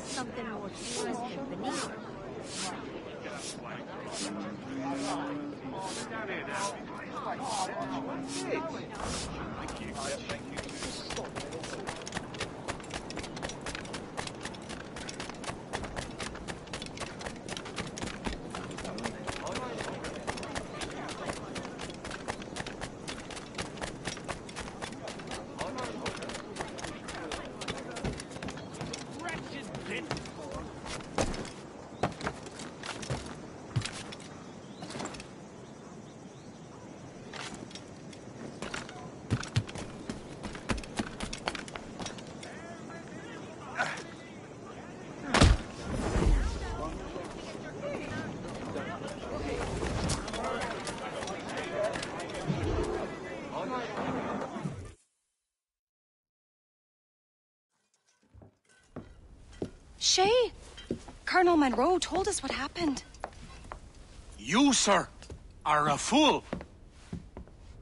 Something more interesting beneath. Shay, Colonel Monroe told us what happened. You, sir, are a fool.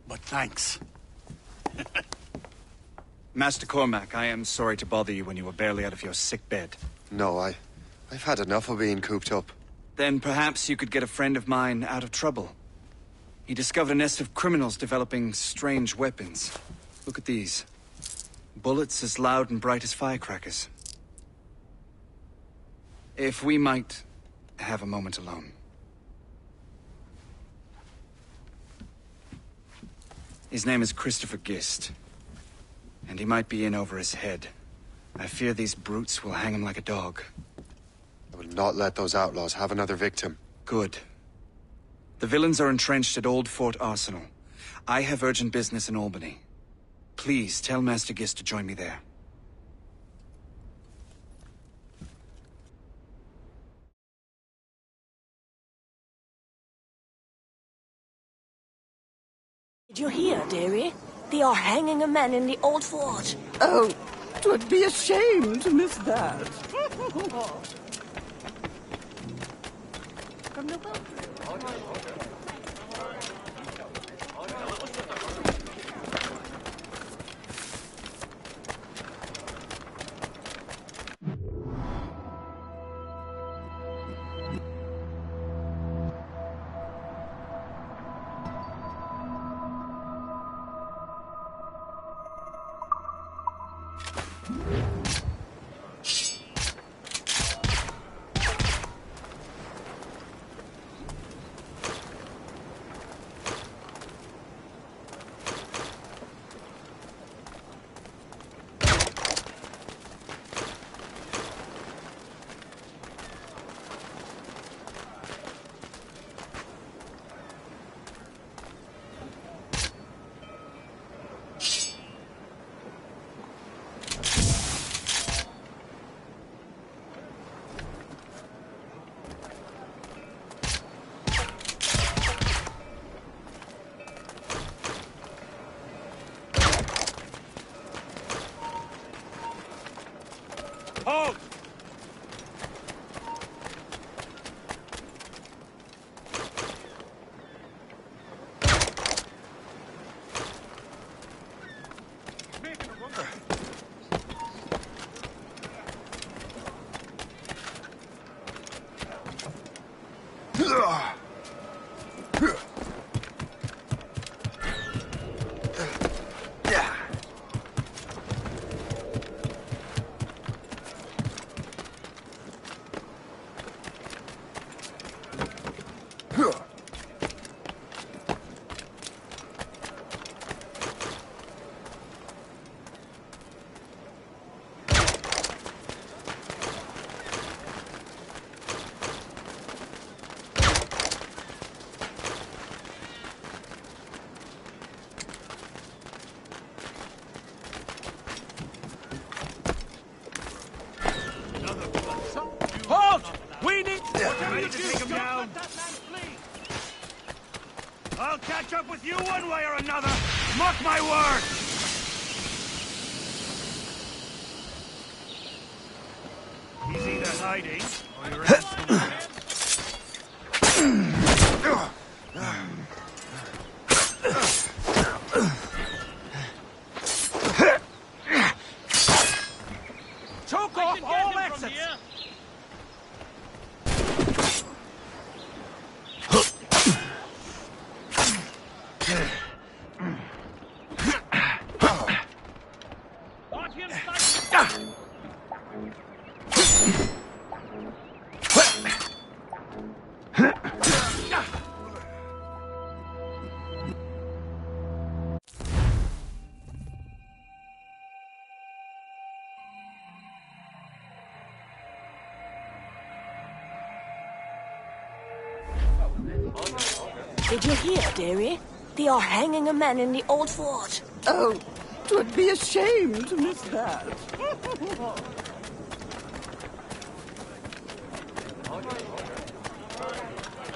But thanks. Master Cormac, I am sorry to bother you when you were barely out of your sick bed. No, I've had enough of being cooped up. Then perhaps you could get a friend of mine out of trouble. He discovered a nest of criminals developing strange weapons. Look at these. Bullets as loud and bright as firecrackers. If we might have a moment alone. His name is Christopher Gist. And he might be in over his head. I fear these brutes will hang him like a dog. I will not let those outlaws have another victim. Good. The villains are entrenched at Old Fort Arsenal. I have urgent business in Albany. Please tell Master Gist to join me there. Did you hear, dearie? They are hanging a man in the old fort. Oh, 'twould be a shame to miss that. From the boat. Halt! We need to take him down. I'll catch up with you one way or another. Mark my word. He's either hiding or you're in somewhere. off all exits! Did you hear, dearie? They are hanging a man in the old fort. Oh, 'twould be a shame to miss that. I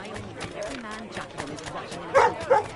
only think every man Jacqueline is rotting in a coop.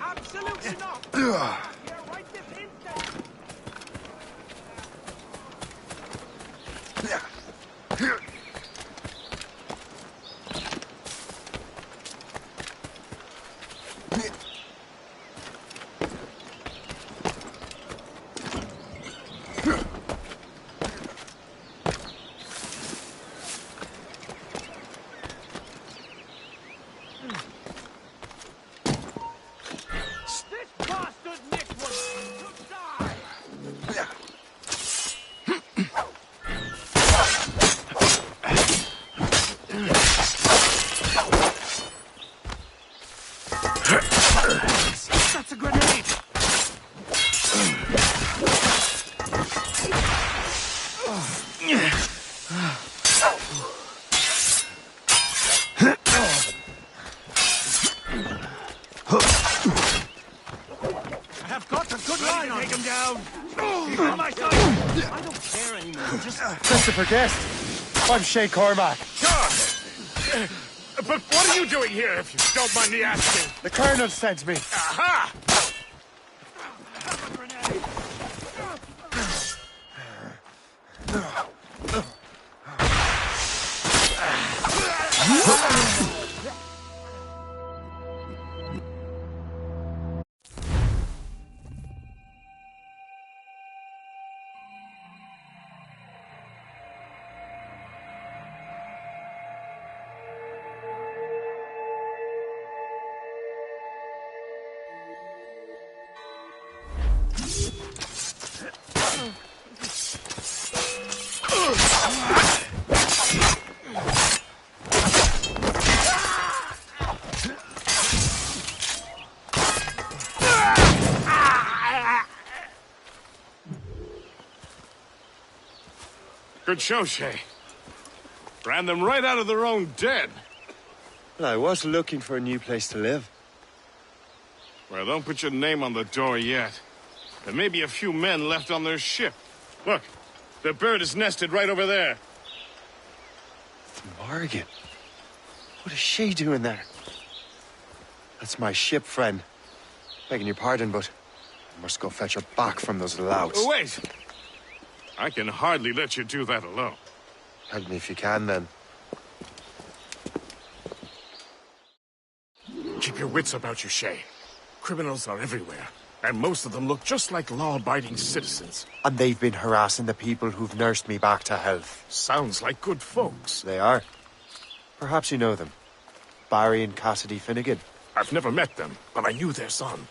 Absolutely not! Here, right this instant! This bastard Nick was to die! That's a grenade! I have got a good line on. Take him down! He's on my side! I don't care anymore, just... Christopher Guest. I'm Shay Cormac. Sure! But what are you doing here, if you don't mind me asking? The Colonel sent me. Aha! Good show, Shay. Ran them right out of their own den. Well, I was looking for a new place to live. Well, don't put your name on the door yet. There may be a few men left on their ship. Look, the bird is nested right over there. Morgan. What is she doing there? That's my ship, friend. Begging your pardon, but I must go fetch her back from those louts. Oh, wait! I can hardly let you do that alone. Help me if you can, then. Keep your wits about you, Shay. Criminals are everywhere, and most of them look just like law-abiding citizens. And they've been harassing the people who've nursed me back to health. Sounds like good folks. They are. Perhaps you know them. Barry and Cassidy Finnegan. I've never met them, but I knew their son.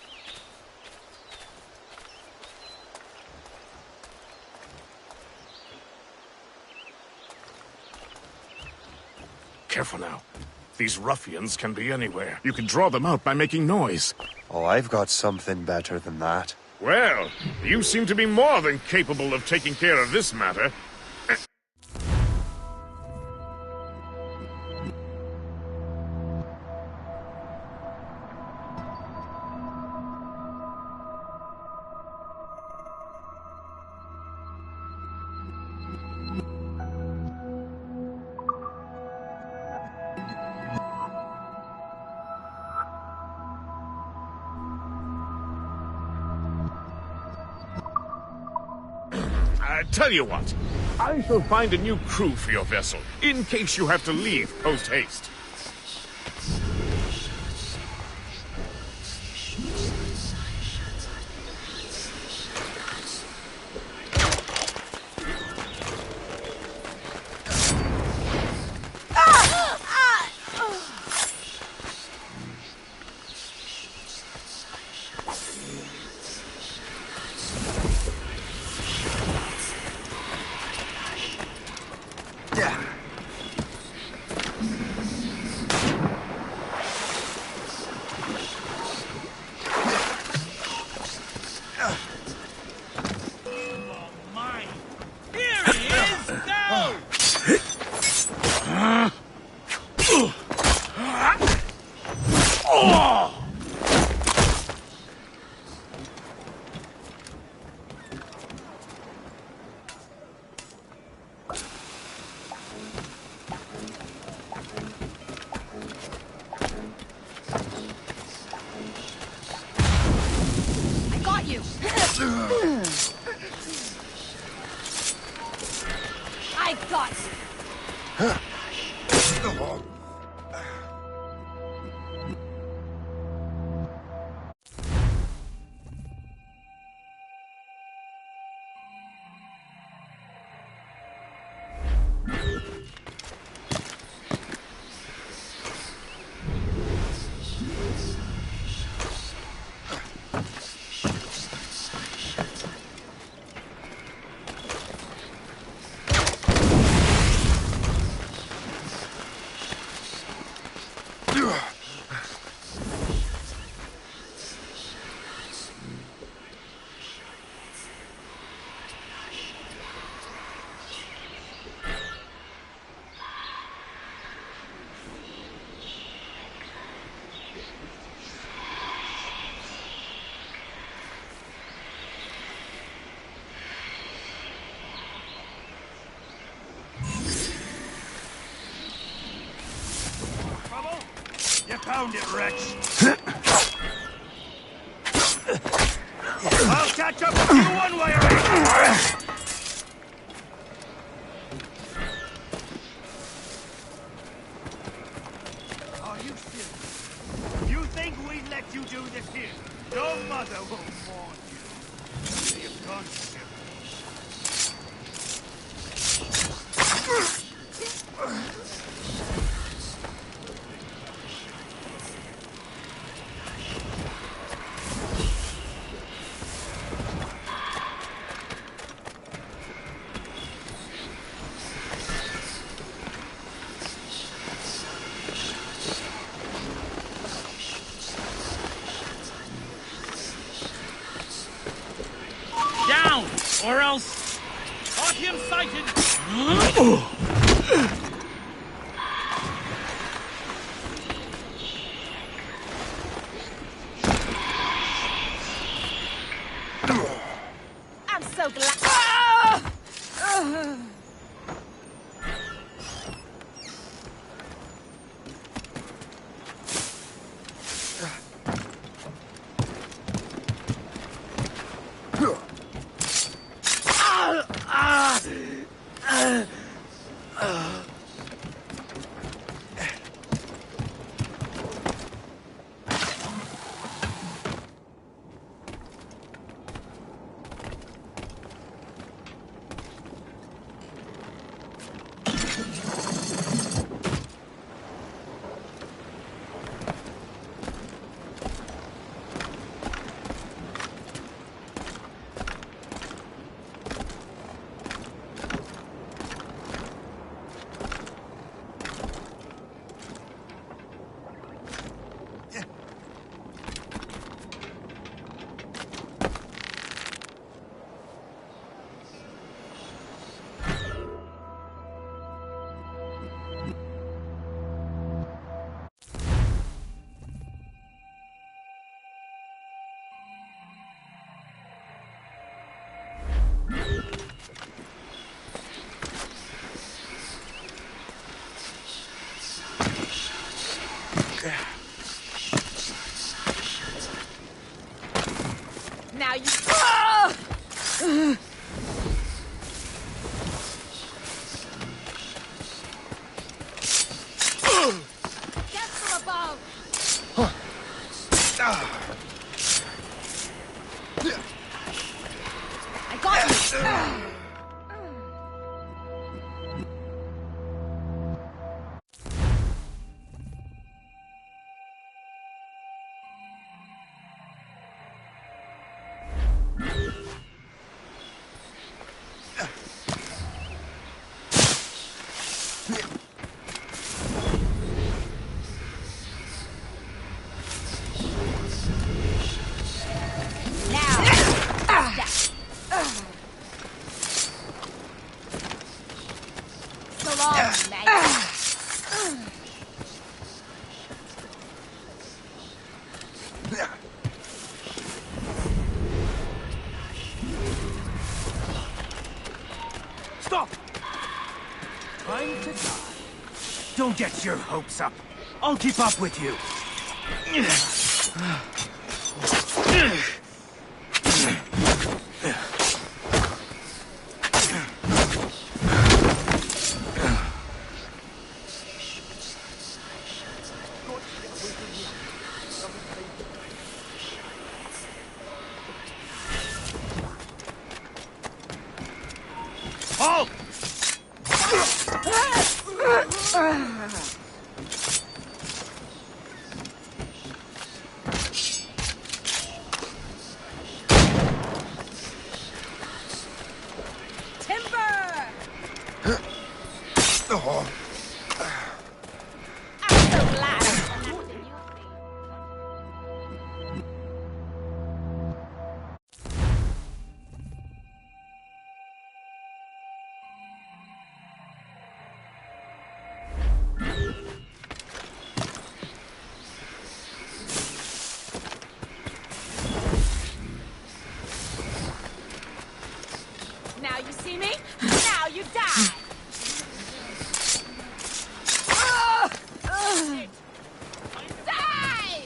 Careful now. These ruffians can be anywhere. You can draw them out by making noise. Oh, I've got something better than that. Well, you seem to be more than capable of taking care of this matter. Tell you what, I shall find a new crew for your vessel, in case you have to leave post-haste. I got you. Found it, Rex. I'll catch up with you one way or another. Are you serious? You think we'd let you do this here? Your mother will warn you. You've gone to him. Or else... Caught him sighted! I'm so glad... Now you... Death from above! I got you! Stop! Time to die. Don't get your hopes up. I'll keep up with you. Halt! Now you see me? Now you die! Die!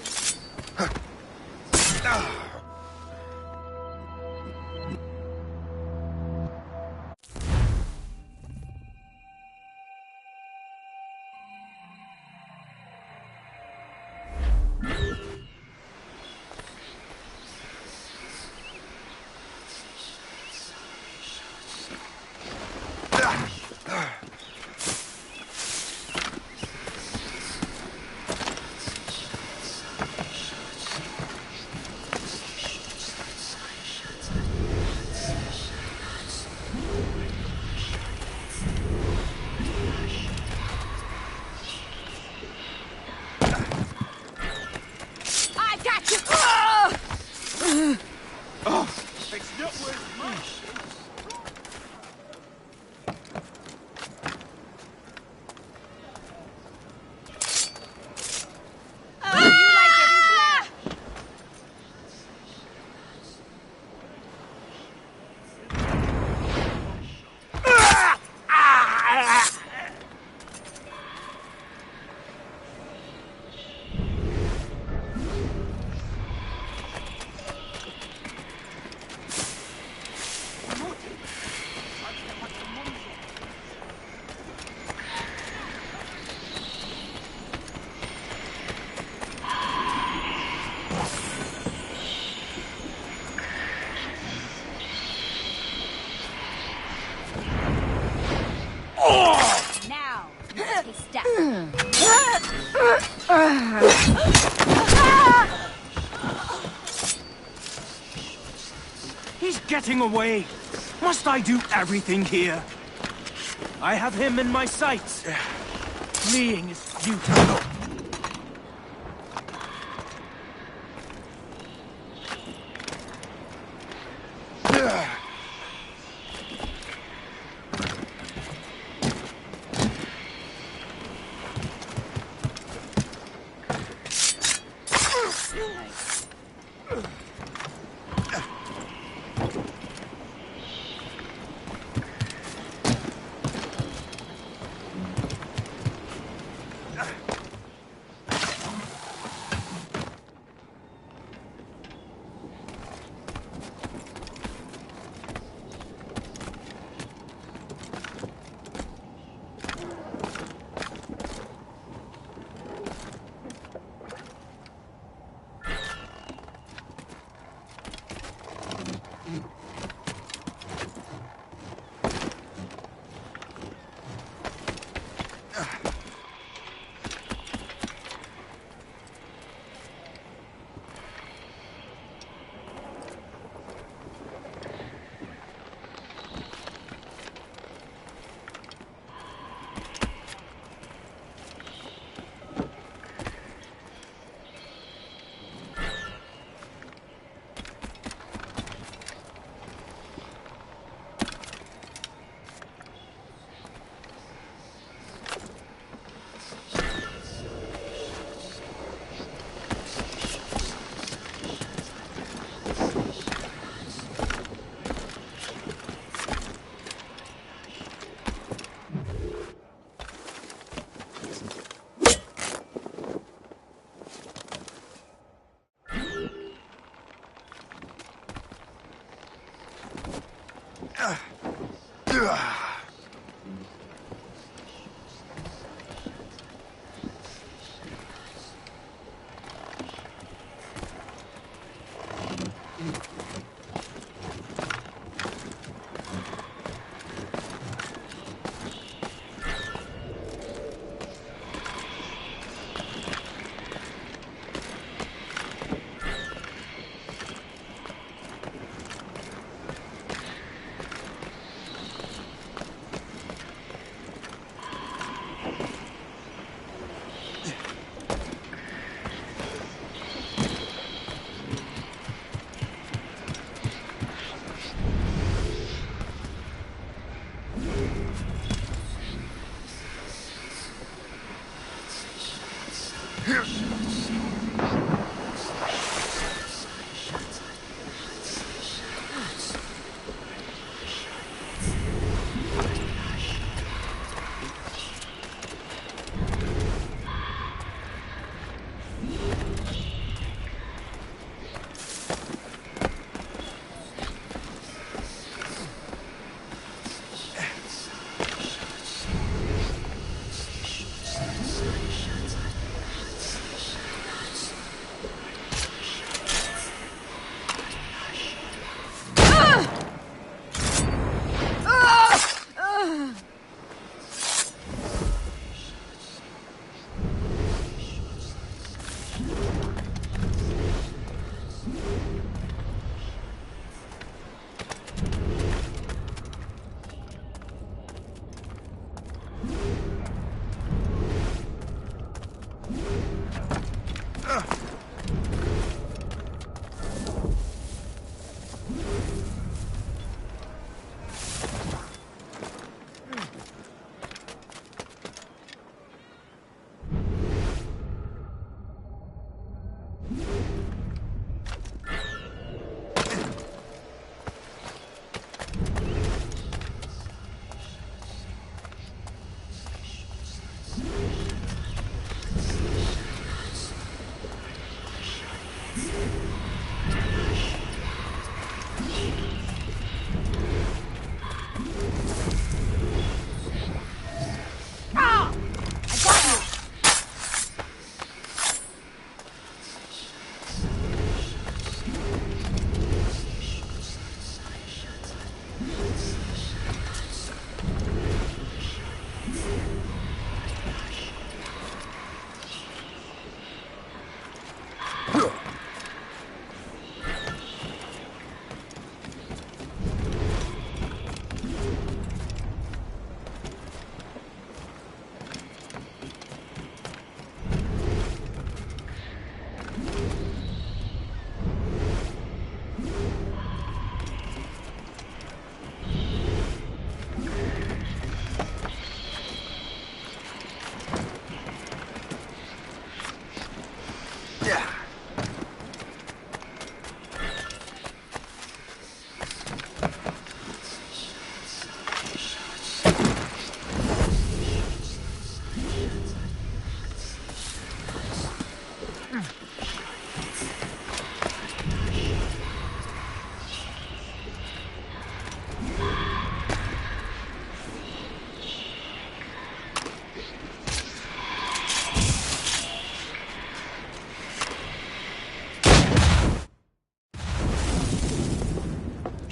It's not worth much. Now, you taste death. He's getting away. Must I do everything here? I have him in my sights. Fleeing is futile.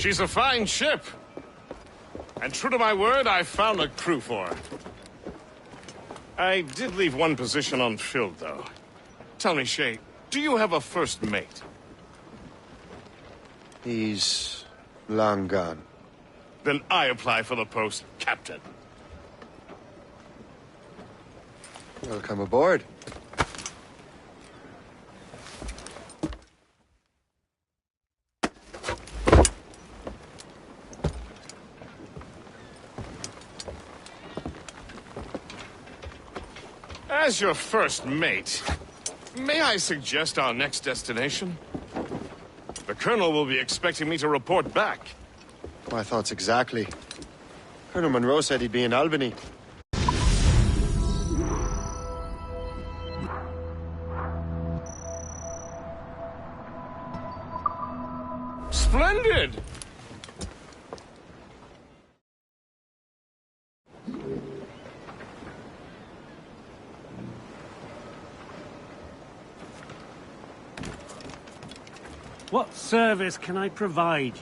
She's a fine ship. And true to my word, I found a crew for her. I did leave one position unfilled, though. Tell me, Shay, do you have a first mate? He's long gone. Then I apply for the post, Captain. Welcome aboard. As your first mate, may I suggest our next destination? The Colonel will be expecting me to report back. My thoughts exactly. Colonel Monroe said he'd be in Albany. Splendid! What service can I provide?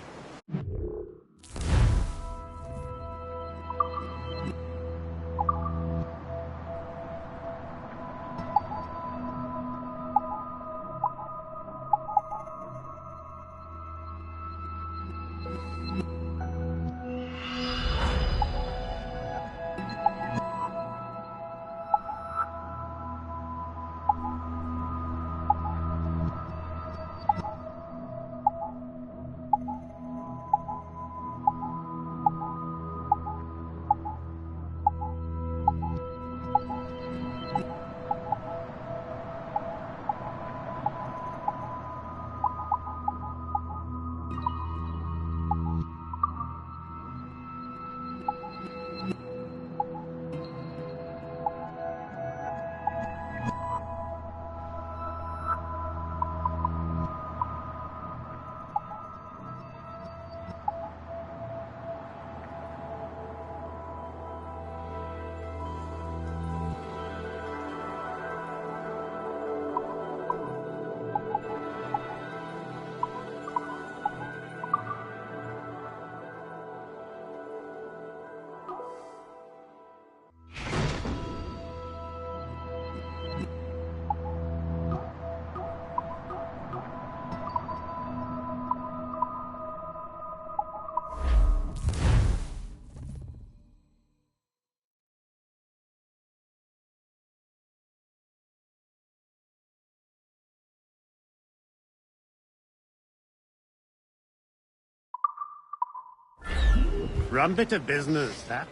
Rum bit of business, that.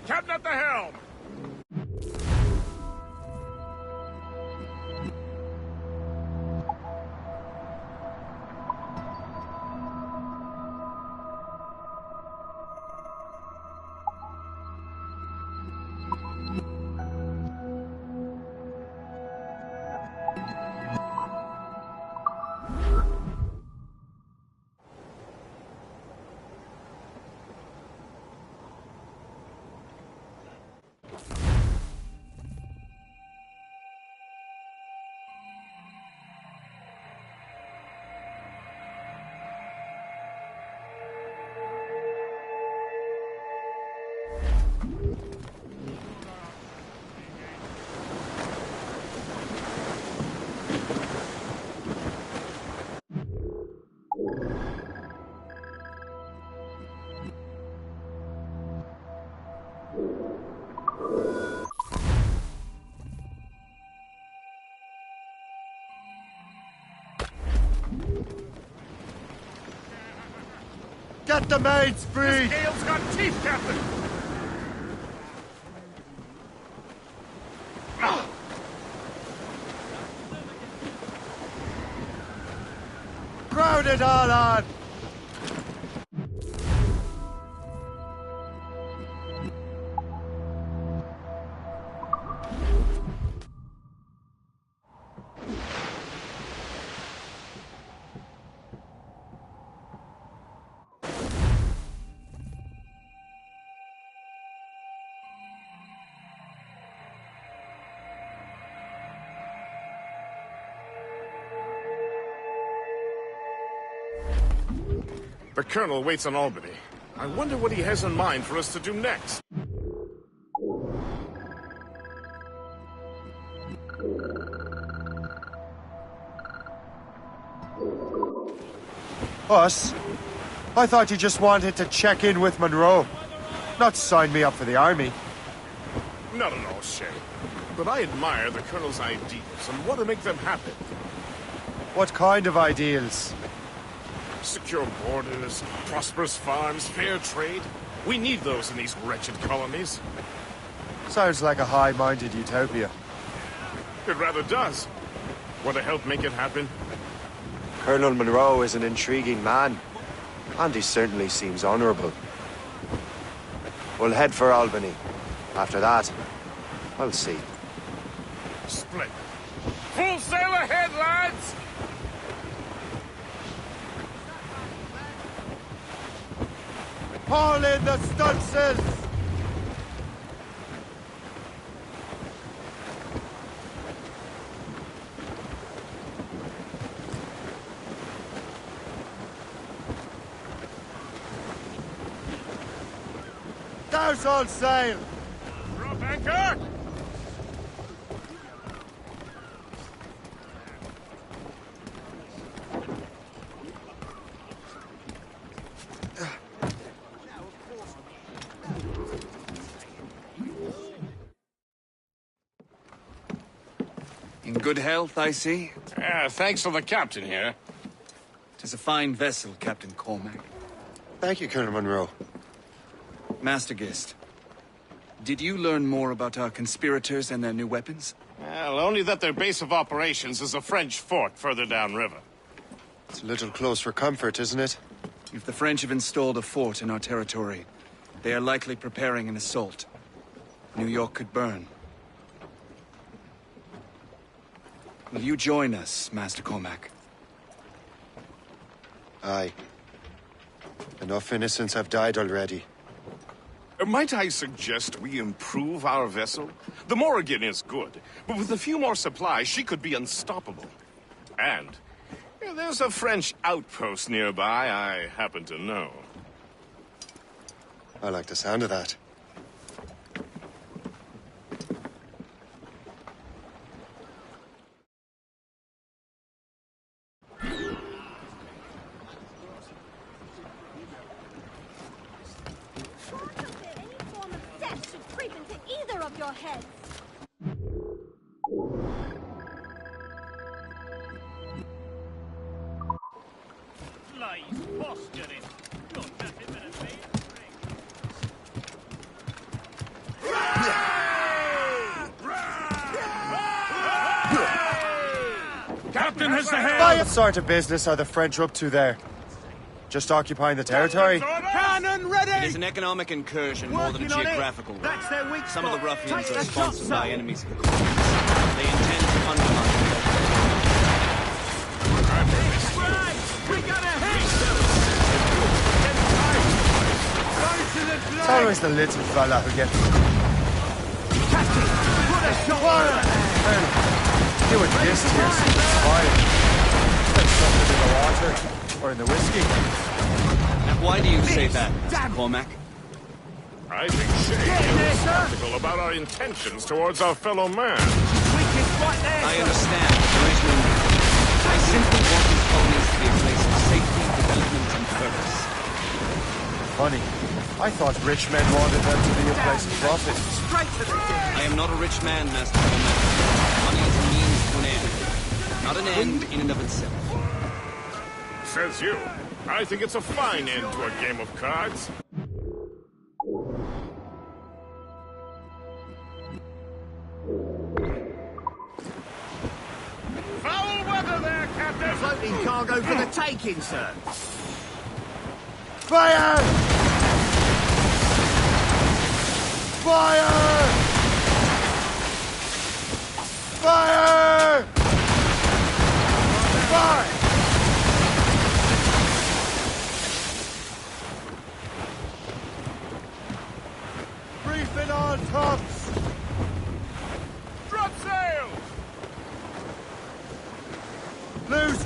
Captain at the helm! Get the maids free! This gale's got teeth, Captain! Crowd it all on! The Colonel waits on Albany. I wonder what he has in mind for us to do next. Us? I thought you just wanted to check in with Monroe, not sign me up for the army. Not at all, Shay. But I admire the Colonel's ideals and want to make them happen. What kind of ideals? Secure borders, prosperous farms, fair trade. We need those in these wretched colonies. Sounds like a high-minded utopia. It rather does. Want to help make it happen? Colonel Monroe is an intriguing man, and he certainly seems honorable. We'll head for Albany. After that, I'll see. Splendid. Full sail ahead, lads! Haul in the stunsails! Douse all sail! Drop anchor! In good health, I see. Thanks to the captain here. 'Tis a fine vessel, Captain Cormac. Thank you, Colonel Monroe. Master Gist, did you learn more about our conspirators and their new weapons? Well, only that their base of operations is a French fort further downriver. It's a little close for comfort, isn't it? If the French have installed a fort in our territory, they are likely preparing an assault. New York could burn. Will you join us, Master Cormac? Aye. Enough innocents have died already. Might I suggest we improve our vessel? The Morrigan is good, but with a few more supplies, she could be unstoppable. And there's a French outpost nearby I happen to know. I like the sound of that. Your heads. Lies, posturing. Got nothing but a big Captain has the head! What sort of business are the French up to there? Just occupying the territory? Cannon ready! It is an economic incursion more than a Working on it. geographical one. That's their weak Some of the spot. ruffians Take are the sponsored shots, by sir. enemies of the cause. They intend to undermine the We got a hit! It's always the little fella who gets... Captain, put a shot on You would miss here seems fine. There's something in the water. Or in the whiskey. Now, why do you say that, Mr. Cormac? I think Shay is skeptical about our intentions towards our fellow man. I understand. There is no need. I simply want these colonies to be a place of safety, development, and purpose. Funny. I thought rich men wanted them to be a place of profit. I am not a rich man, Master Cormac. Money is a means to an end. Not an end in and of itself. Says you. I think it's a fine end to a game of cards. Foul weather there, Captain! Floating cargo for the taking, sir. Fire! Fire! Fire! Fire! Briefing all tops! Drop sail! Loose!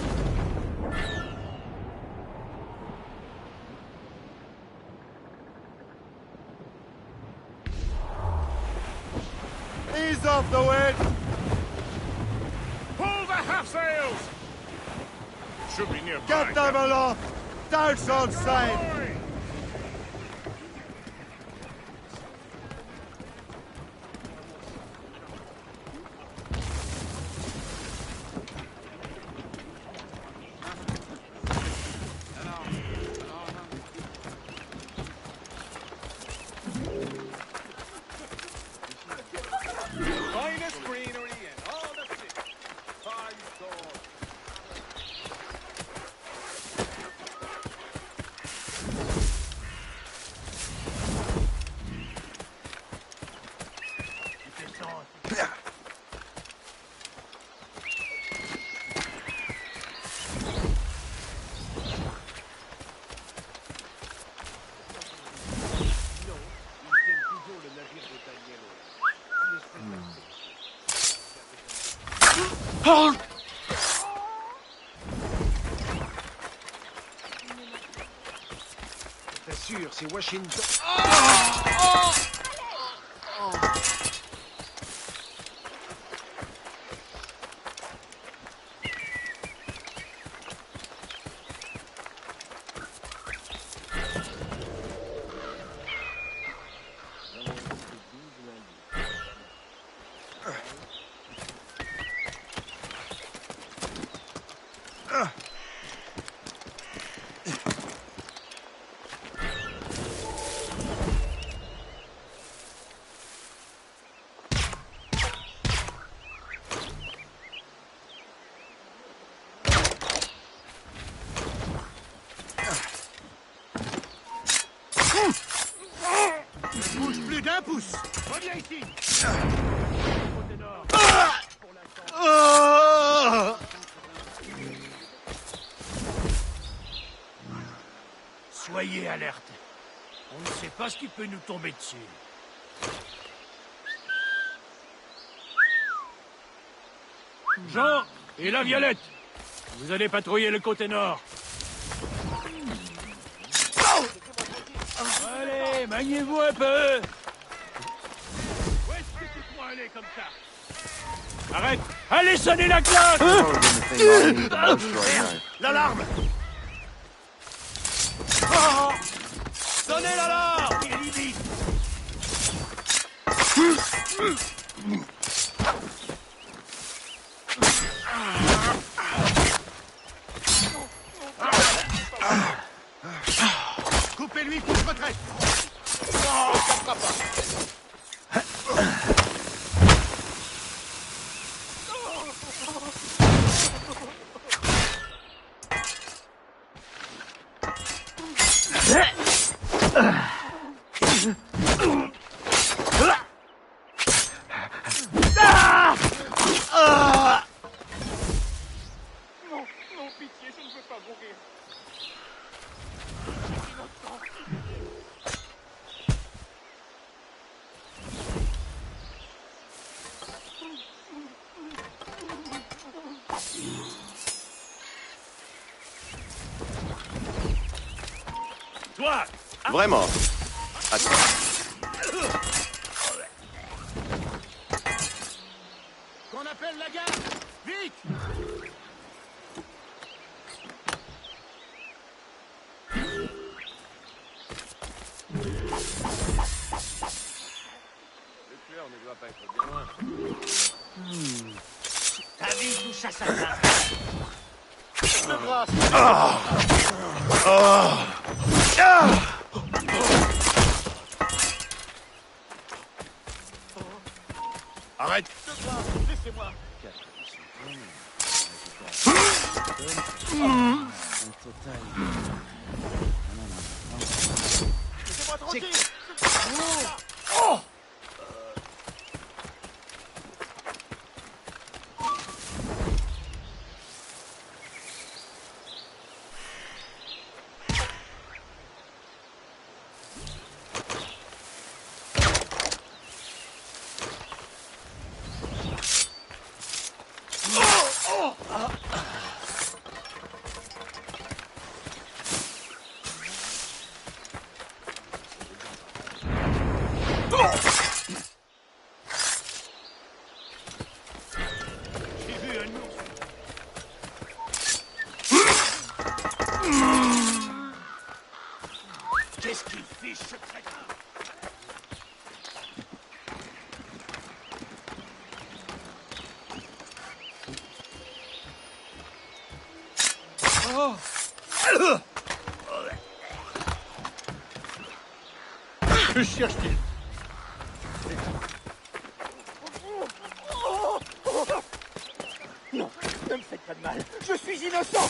Ease off the wind! Pull the half sails! Should be nearby. Get them aloft! Douse on sail! Finest greenery in all the city. Fine sword. C'est sûr, c'est Washington. Bouge plus d'un pouce. Reviens ici. Soyez alerte. On ne sait pas ce qui peut nous tomber dessus. Jean et la Violette, vous allez patrouiller le côté nord. Allez, maniez-vous un peu. Où est-ce que tu crois aller comme ça? Arrête. Allez, sonnez la cloche. L'alarme. Sonnez l'alarme. Coupez-lui, pousse retraite. Non, ça fera pas. Non, pitié, je ne veux pas mourir. Toi! Vraiment? Attends. Qu'on appelle la garde! Vite! Le tueur ne doit pas être bien loin. Ta vie touche à sa fin. Arrête! Laissez-moi. Laissez-moi tranquille. Oh! Que cherche-t-il? Non, ne me faites pas de mal. Je suis innocent.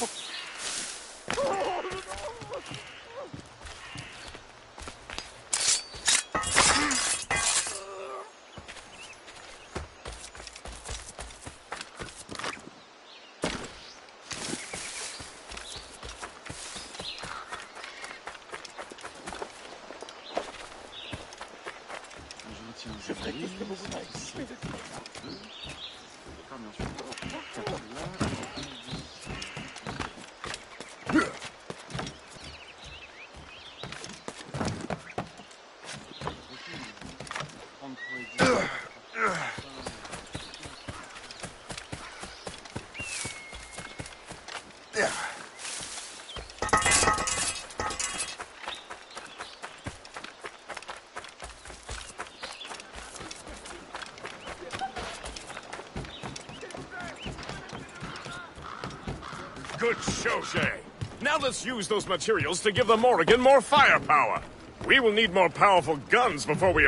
Je ferai tout ce que vous voudrez. Good show, Shay. Now let's use those materials to give the Morrigan more firepower. We will need more powerful guns before we...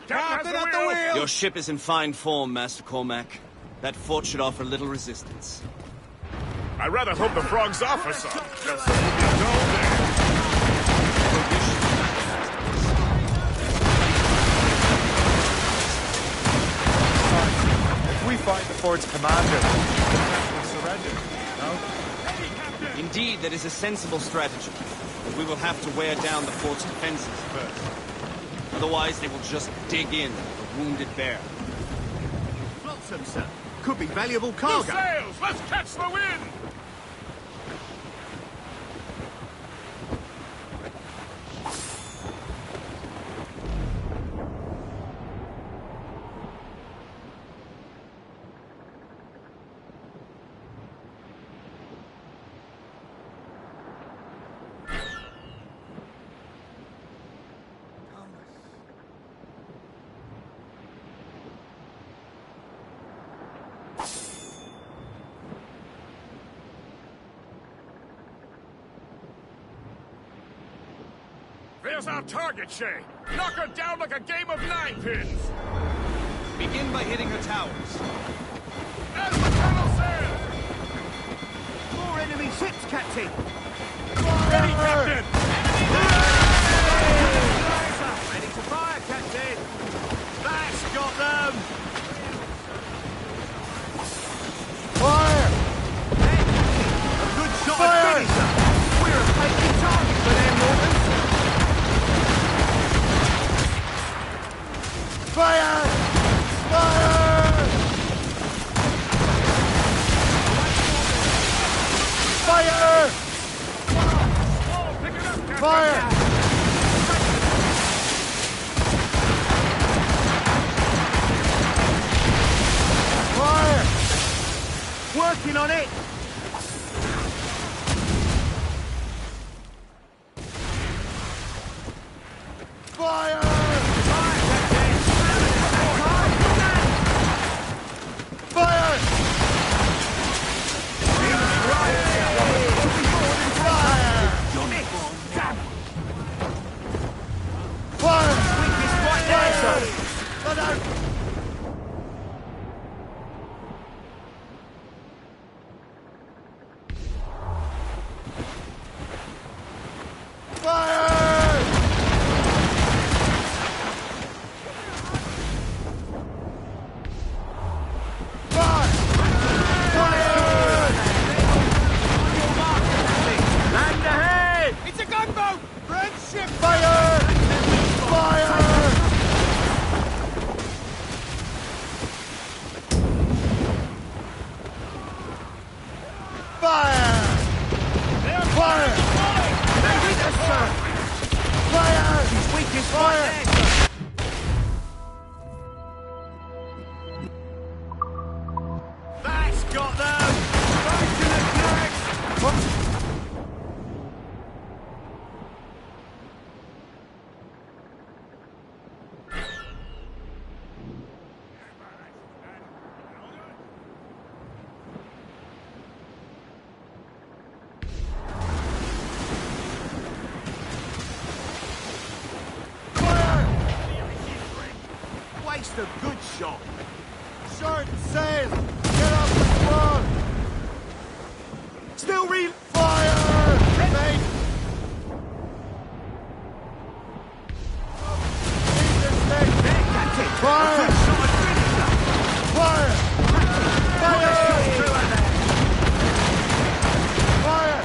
Captain at the wheel! Your ship is in fine form, Master Cormac. That fort should offer little resistance. I rather hope the frogs offer some. Just so we'll be dull there. If we find the fort's commander, we'll surrender, no? Indeed, that is a sensible strategy. But we will have to wear down the fort's defenses first. Otherwise, they will just dig in like a wounded bear. Flotsam, sir. Could be valuable cargo. New sails! Let's catch the wind! There's our target, Shay. Knock her down like a game of ninepins. Begin by hitting her towers. As the colonel says! More enemy ships, Captain! Ready, Captain! Ready to fire, Captain! That's got them! Fire! A good shot at finisher! We're a taking target for them, Morgan! Fire! Fire! Fire! Oh, pick it up! out! A good shot. Short sail. Get off the squad. Still real. Fire! Mate. Fire! Fire!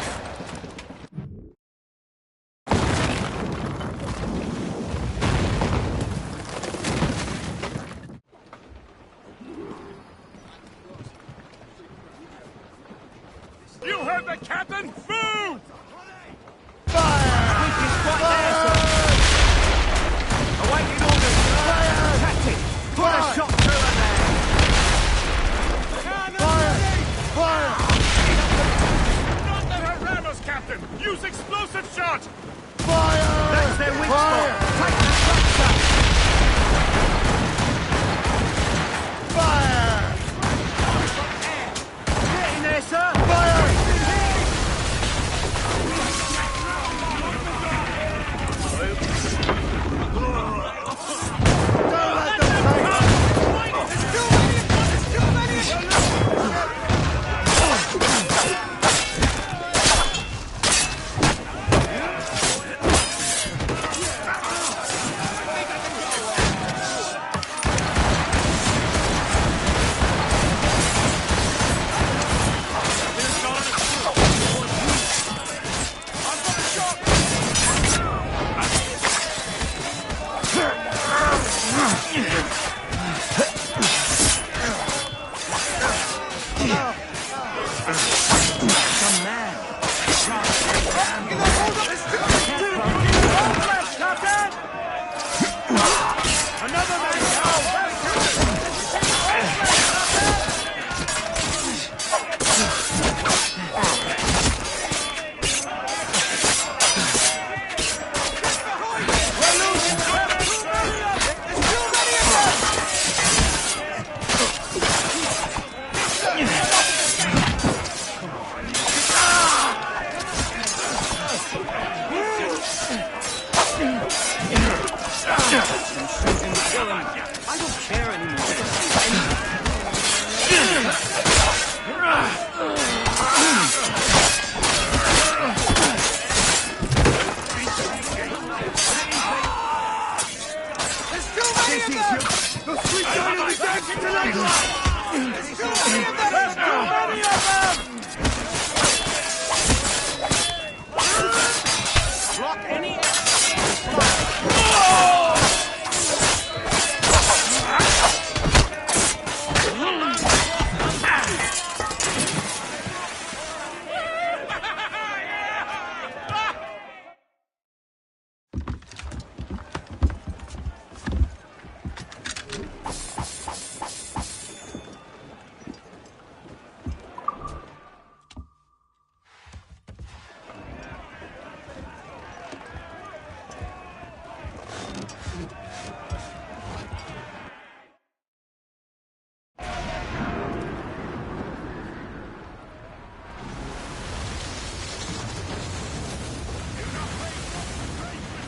You heard the captain? Move! Awaiting orders. Captain, put a shot through her there. Fire! Not the Ramos, Captain! Use explosive shot! Fire! That's their weak spot. Take the structure. Fire! Get in there, sir. Fire!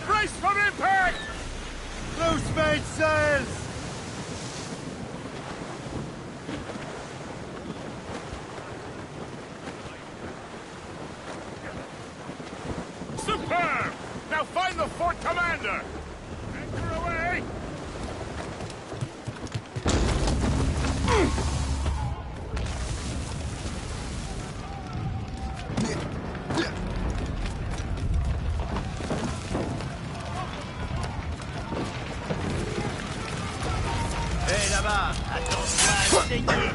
Brace for impact! Loose made sails! là-bas. Attends-toi à saigner.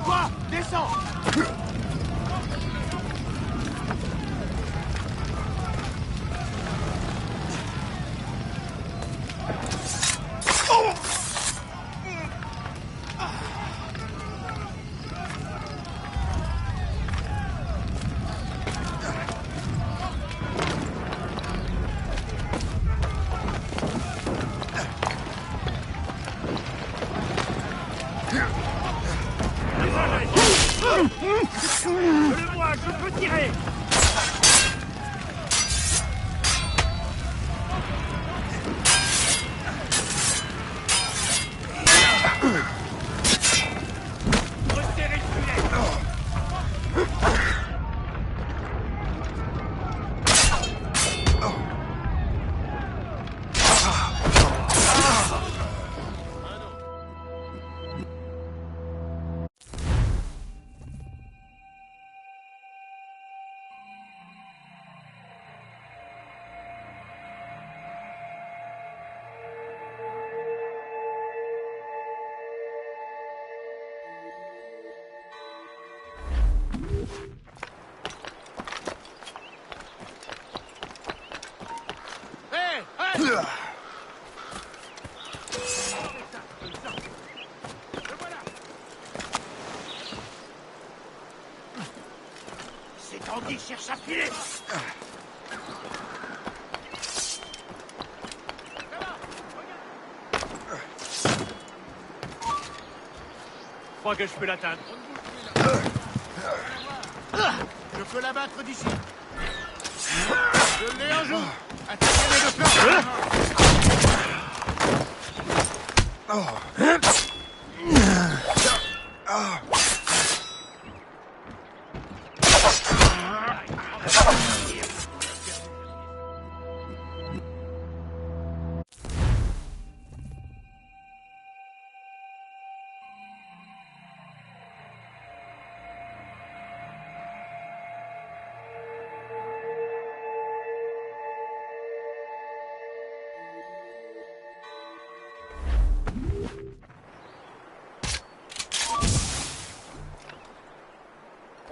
Quoi? Descends! Le moi, je peux tirer. Resserrez le filet. Hé! Hé! C'est Tanguy qui cherche à filer. Je crois que je peux l'atteindre. Je peux l'abattre d'ici. Je l'ai en joue. Attaquez-les de peur.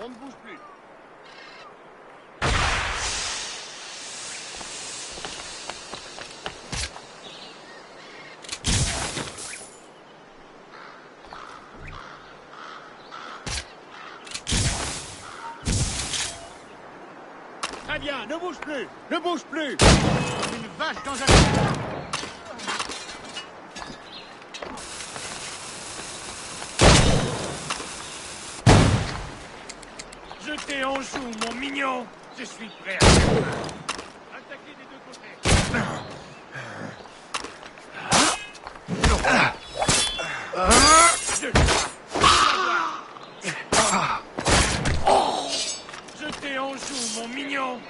On ne bouge plus. Très bien, ne bouge plus. Ne bouge plus. Une vache dans un... Je t'ai en joue, mon mignon. Je suis prêt à attaquer des deux côtés. Je t'ai en joue, mon mignon.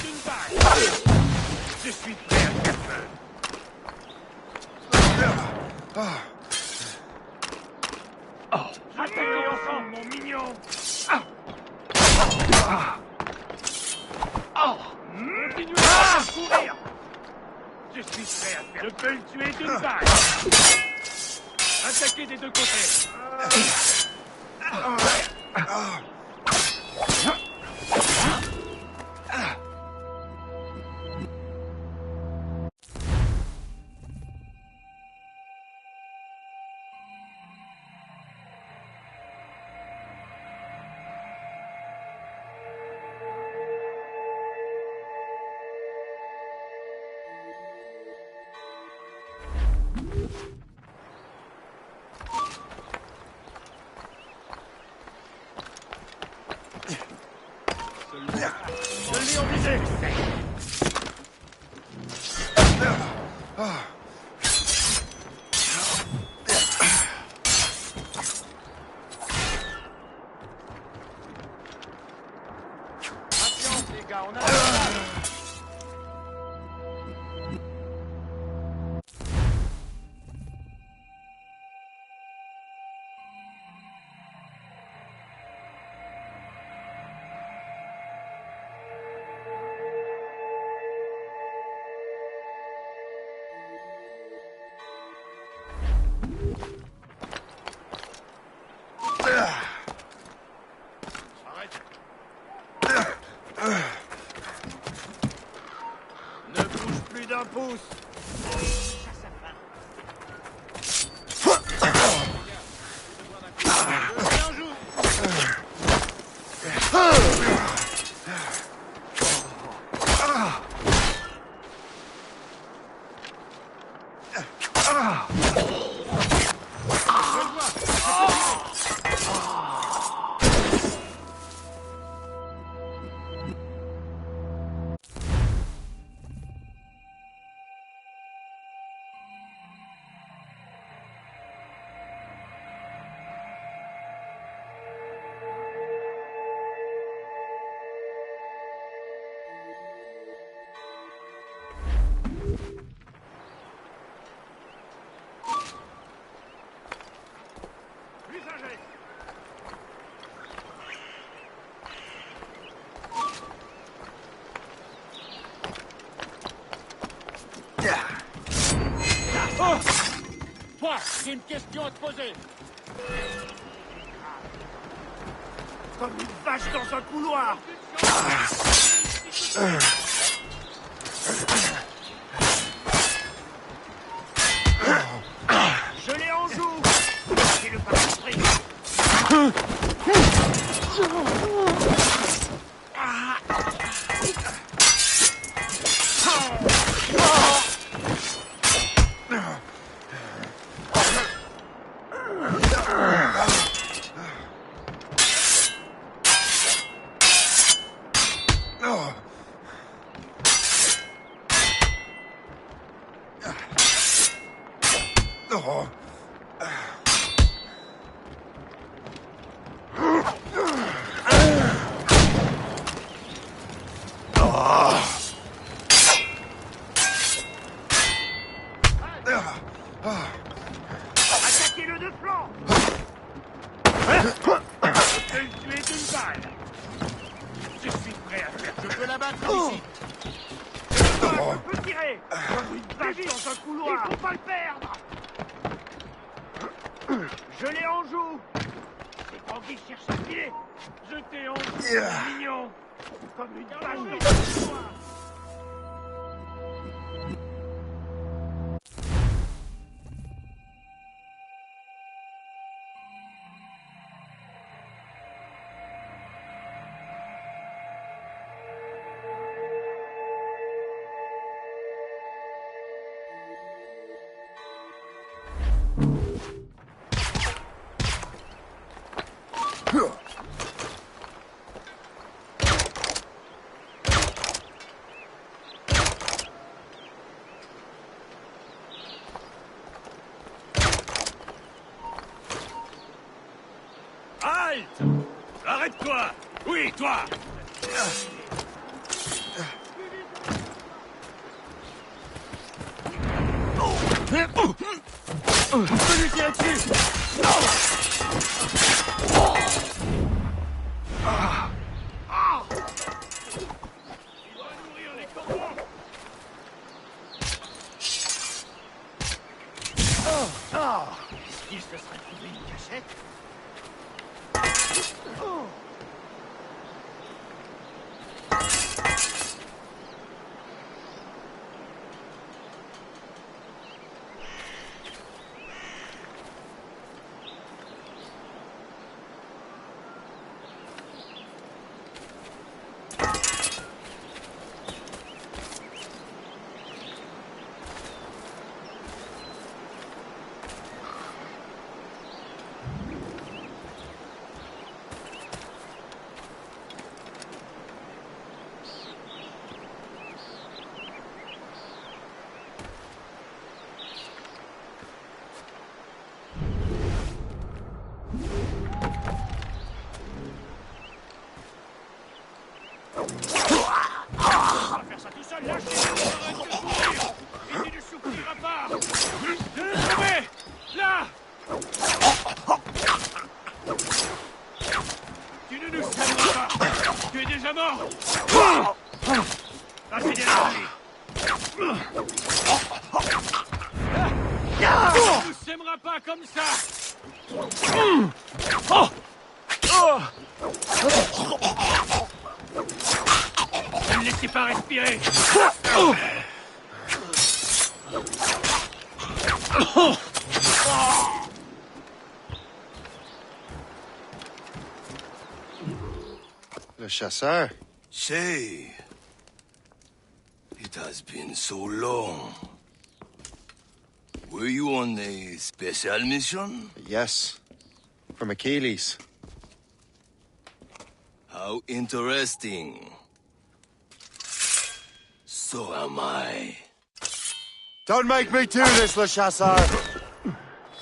Une balle. Je suis prêt à te faire. Attaquez ensemble, mon mignon. Continuez à courir. Je suis prêt à faire. Je peux le tuer d'une balle. Attaquez des deux côtés. Je l'ai envisé. Patience, les gars, on a... Ne bouge plus d'un pouce. Toi, j'ai une question à te poser. Comme une vache dans un couloir. Je l'ai en joue. C'est le parti pris. Attaquez-le de flanc. Je peux le tuer d'une balle. Je suis prêt à faire. Je peux l'abattre ici. Je peux tirer. Comme une vache dans un couloir. Il faut pas le perdre. Je l'ai en joue. C'est Tanguy qui cherche à filer. Je t'ai en joue, mignon. Comme une vache dans un couloir. Halte! Arrête-toi! Oui, toi! peux lui tirer dessus. Il se serait trouvé une cachette. Le chasseur. Shay, it has been so long. Were you on a special mission? Yes. From Achilles. How interesting. So am I. Don't make me do this, Le Chasseur!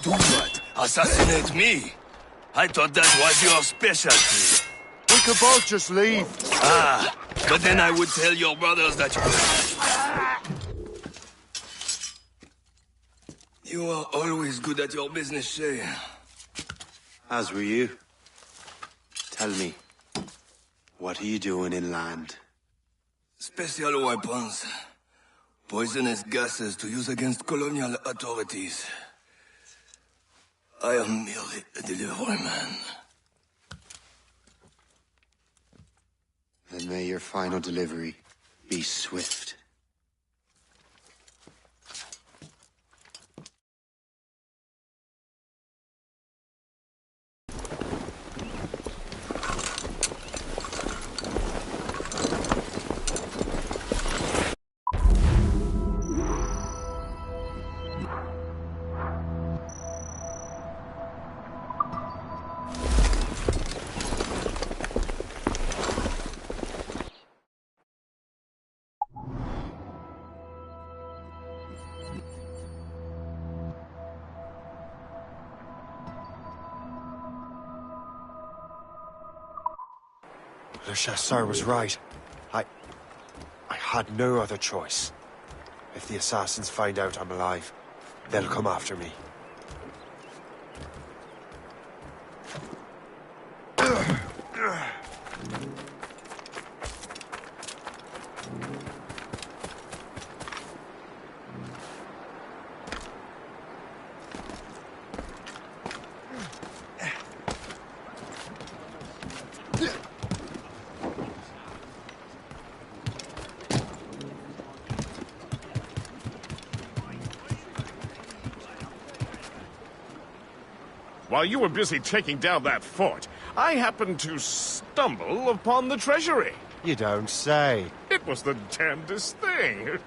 Do what? Assassinate me? I thought that was your specialty. We could both just leave. Ah, but then I would tell your brothers that you are always good at your business, Shay. As were you. Tell me, what are you doing inland? Special weapons. Poisonous gases to use against colonial authorities. I am merely a delivery man. Then may your final delivery be swift. Le Chasseur was right. I had no other choice. If the assassins find out I'm alive, they'll come after me. While you were busy taking down that fort, I happened to stumble upon the treasury. You don't say. It was the damnedest thing.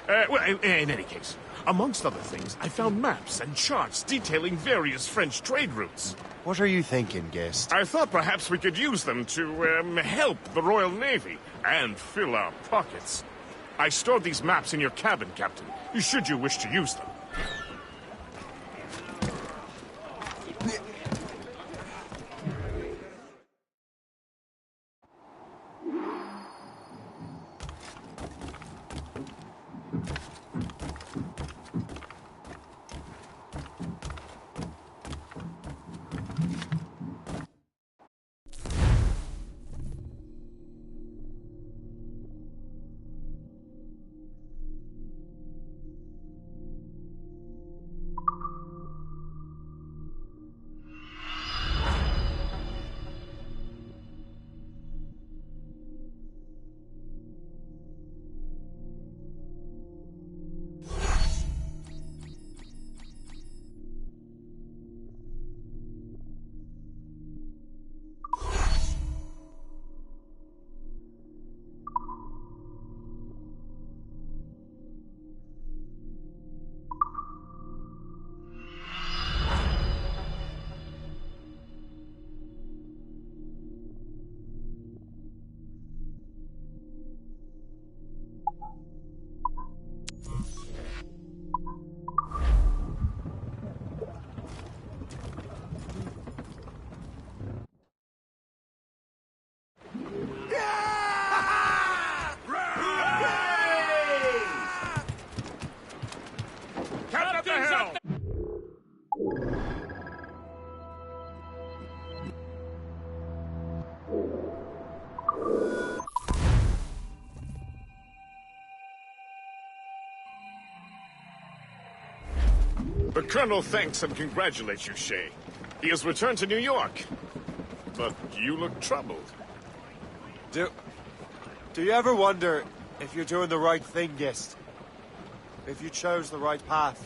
Well, in any case, amongst other things, I found maps and charts detailing various French trade routes. What are you thinking, Guest? I thought perhaps we could use them to help the Royal Navy and fill our pockets. I stored these maps in your cabin, Captain, should you wish to use them. The Colonel thanks and congratulates you, Shay. He has returned to New York. But you look troubled. Do you ever wonder if you're doing the right thing, Gist? If you chose the right path?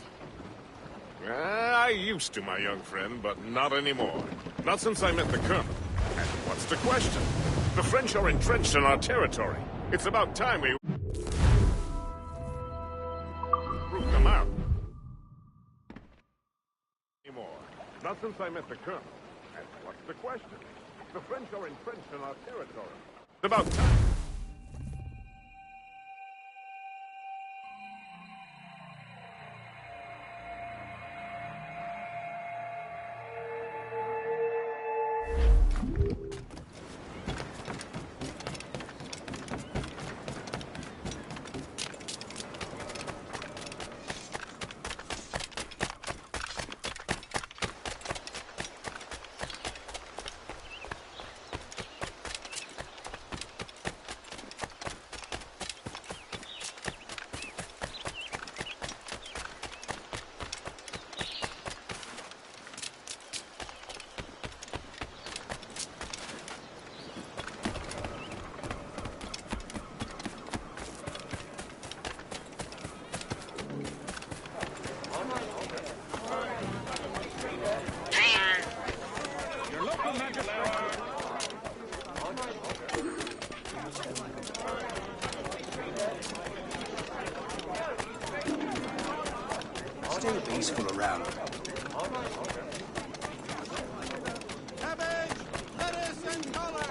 I used to, my young friend, but not anymore. Not since I met the Colonel. And what's the question? The French are entrenched in our territory. It's about time we root them out. Anymore. Not since I met the Colonel. And what's the question? The French are entrenched in our territory. It's about time. Stay peaceful around. Cabbage, lettuce, and color.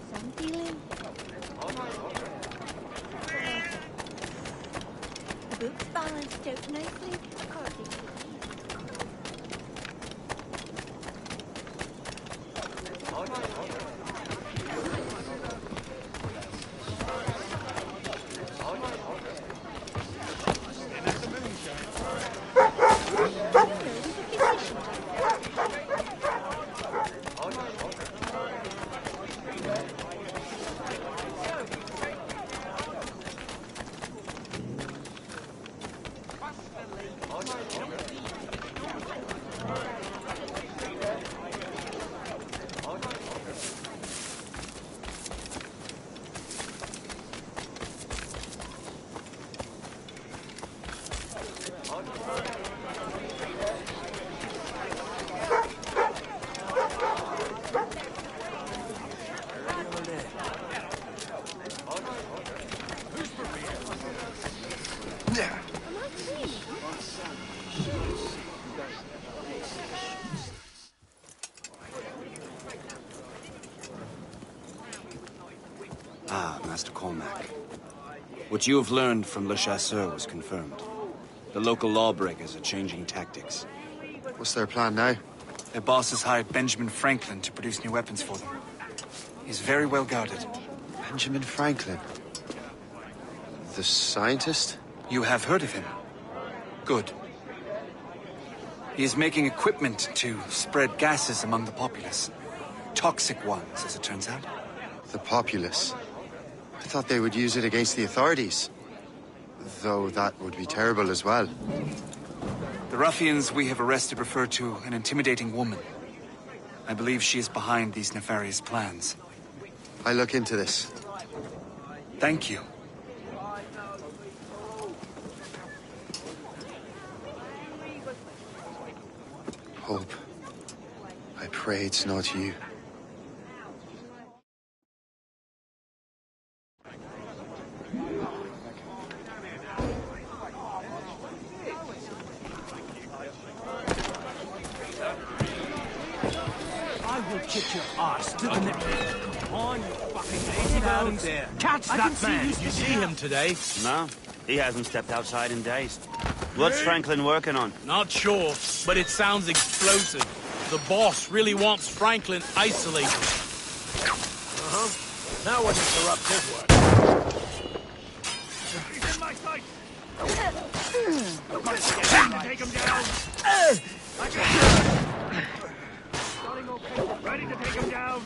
Some feeling? The book's balanced out nicely according to Ah, Master Cormac. What you have learned from Le Chasseur was confirmed. The local lawbreakers are changing tactics. What's their plan now? Their boss has hired Benjamin Franklin to produce new weapons for them. He's very well guarded. Benjamin Franklin? The scientist? You have heard of him? Good. He is making equipment to spread gases among the populace. Toxic ones, as it turns out. The populace? I thought they would use it against the authorities. Though that would be terrible as well. The ruffians we have arrested refer to an intimidating woman. I believe she is behind these nefarious plans. I'll look into this. Thank you. Hope. I pray it's not you. I will kick your ass to the neck. Come on, you fucking lazy bones. There. Catch that man. Did you see him today? No, he hasn't stepped outside in days. What's Franklin working on? Not sure, but it sounds explosive. The boss really wants Franklin isolated. Now what interrupts his work? He's in my sight. Take him down! Ready to take him down!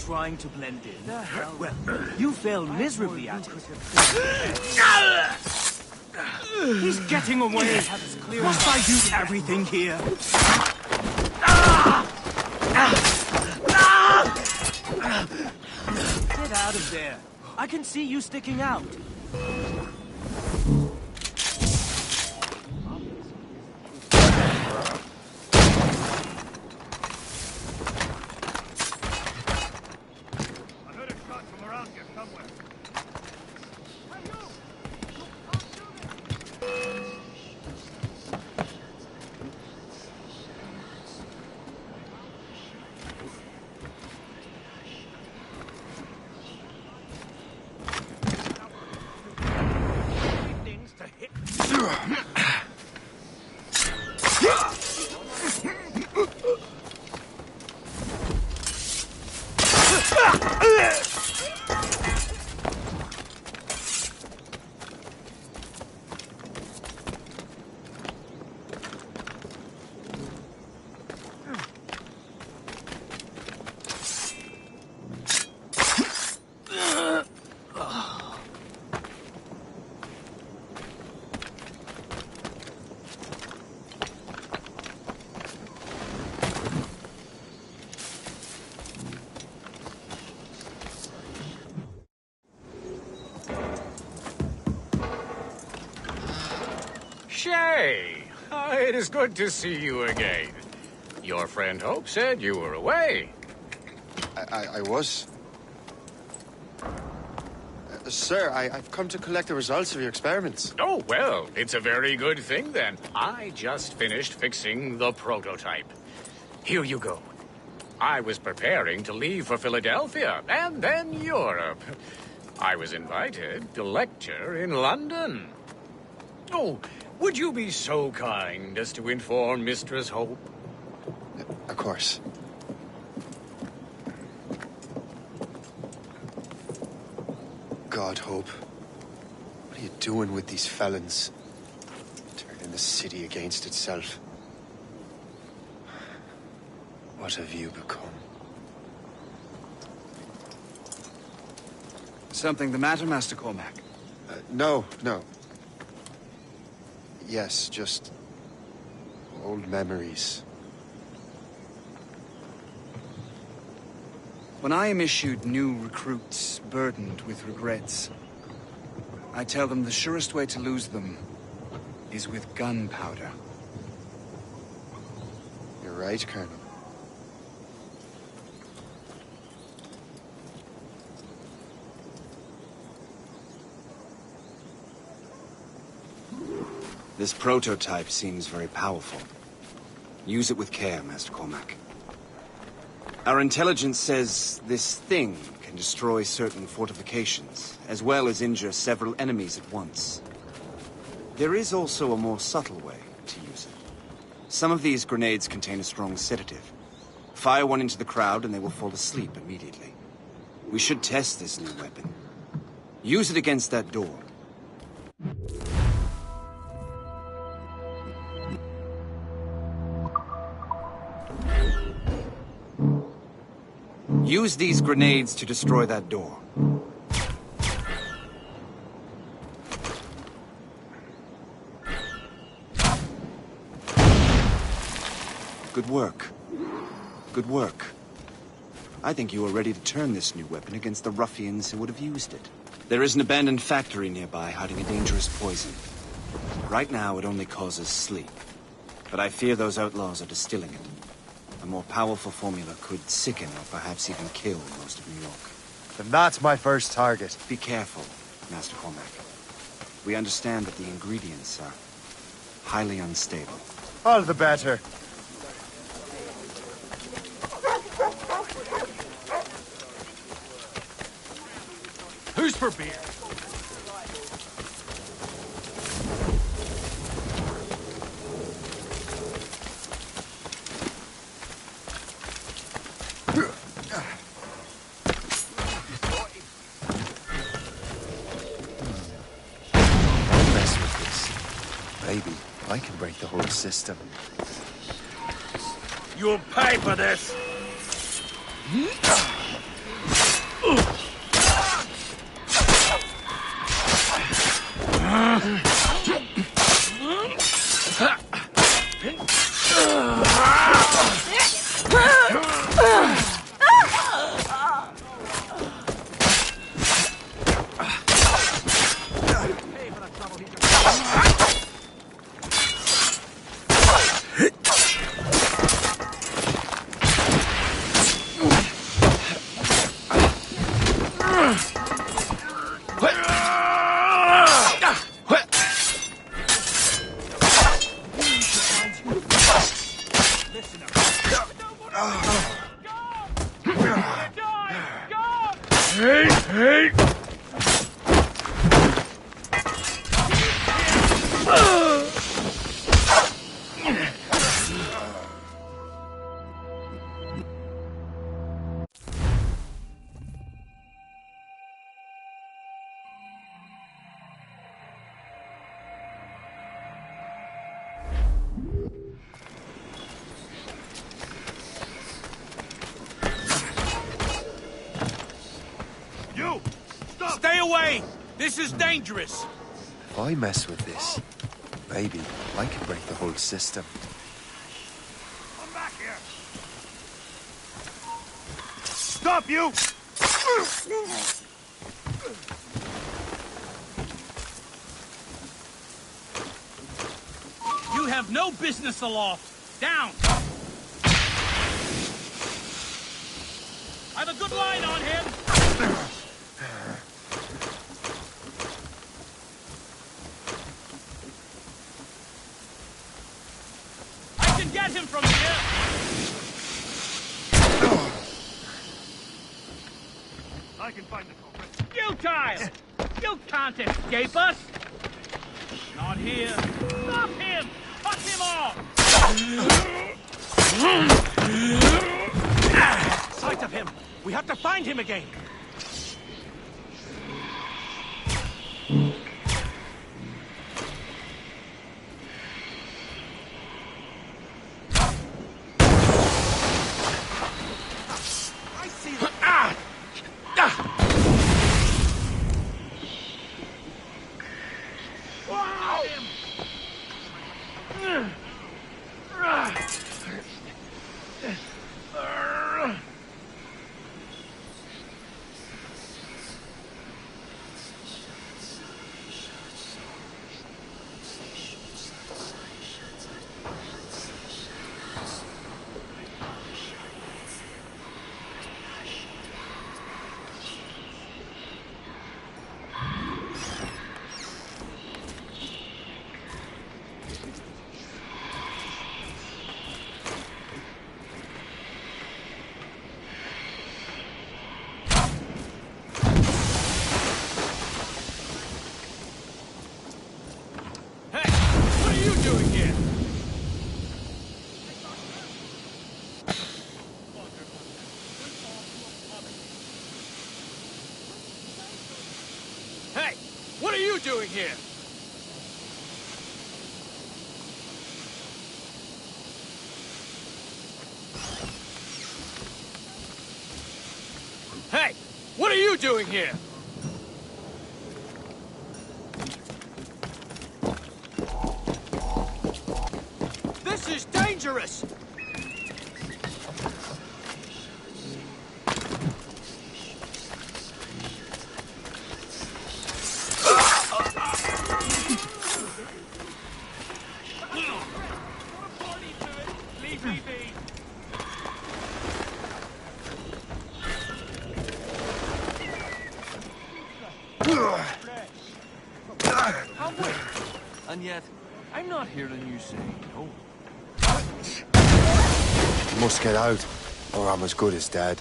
Trying to blend in. Well, you failed miserably at it. He's getting away. Must I do everything here? Get out of there. I can see you sticking out. Shay! It is good to see you again. Your friend Hope said you were away. I was. Sir, I've come to collect the results of your experiments. Oh, well, it's a very good thing then. I just finished fixing the prototype. Here you go. I was preparing to leave for Philadelphia and then Europe. I was invited to lecture in London. Oh, would you be so kind as to inform Mistress Hope? Of course. God, Hope. What are you doing with these felons? Turning the city against itself. What have you become? Something the matter, Master Cormac? No. Yes, just old memories. When I am issued new recruits burdened with regrets, I tell them the surest way to lose them is with gunpowder. You're right, Colonel. This prototype seems very powerful. Use it with care, Master Cormac. Our intelligence says this thing can destroy certain fortifications, as well as injure several enemies at once. There is also a more subtle way to use it. Some of these grenades contain a strong sedative. Fire one into the crowd and they will fall asleep immediately. We should test this new weapon. Use it against that door. Use these grenades to destroy that door. Good work. Good work. I think you are ready to turn this new weapon against the ruffians who would have used it. There is an abandoned factory nearby hiding a dangerous poison. Right now, it only causes sleep. But I fear those outlaws are distilling it. A more powerful formula could sicken or perhaps even kill most of New York. Then that's my first target. Be careful, Master Cormac. We understand that the ingredients are highly unstable. All the better. Who's for beer? Mess with this. Maybe I can break the whole system. You'll pay for this! Stay away! This is dangerous! If I mess with this, maybe I can break the whole system. Come back here! Stop, you! You have no business aloft! Down! I have a good line on him! I can get him from here! I can find the culprit. You time! You can't escape us! Not here! Stop him! Cut him off! Sight of him! We have to find him again! I see him! you doing here? Hey! What are you doing here? This is dangerous! Leave me be. And yet, I'm not hearing you say no. We must get out, or I'm as good as dead.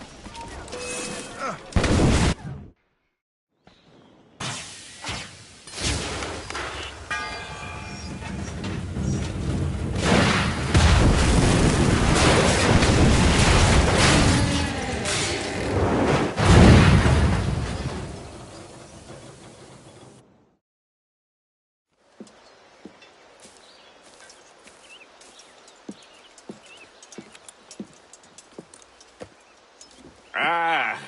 Ah,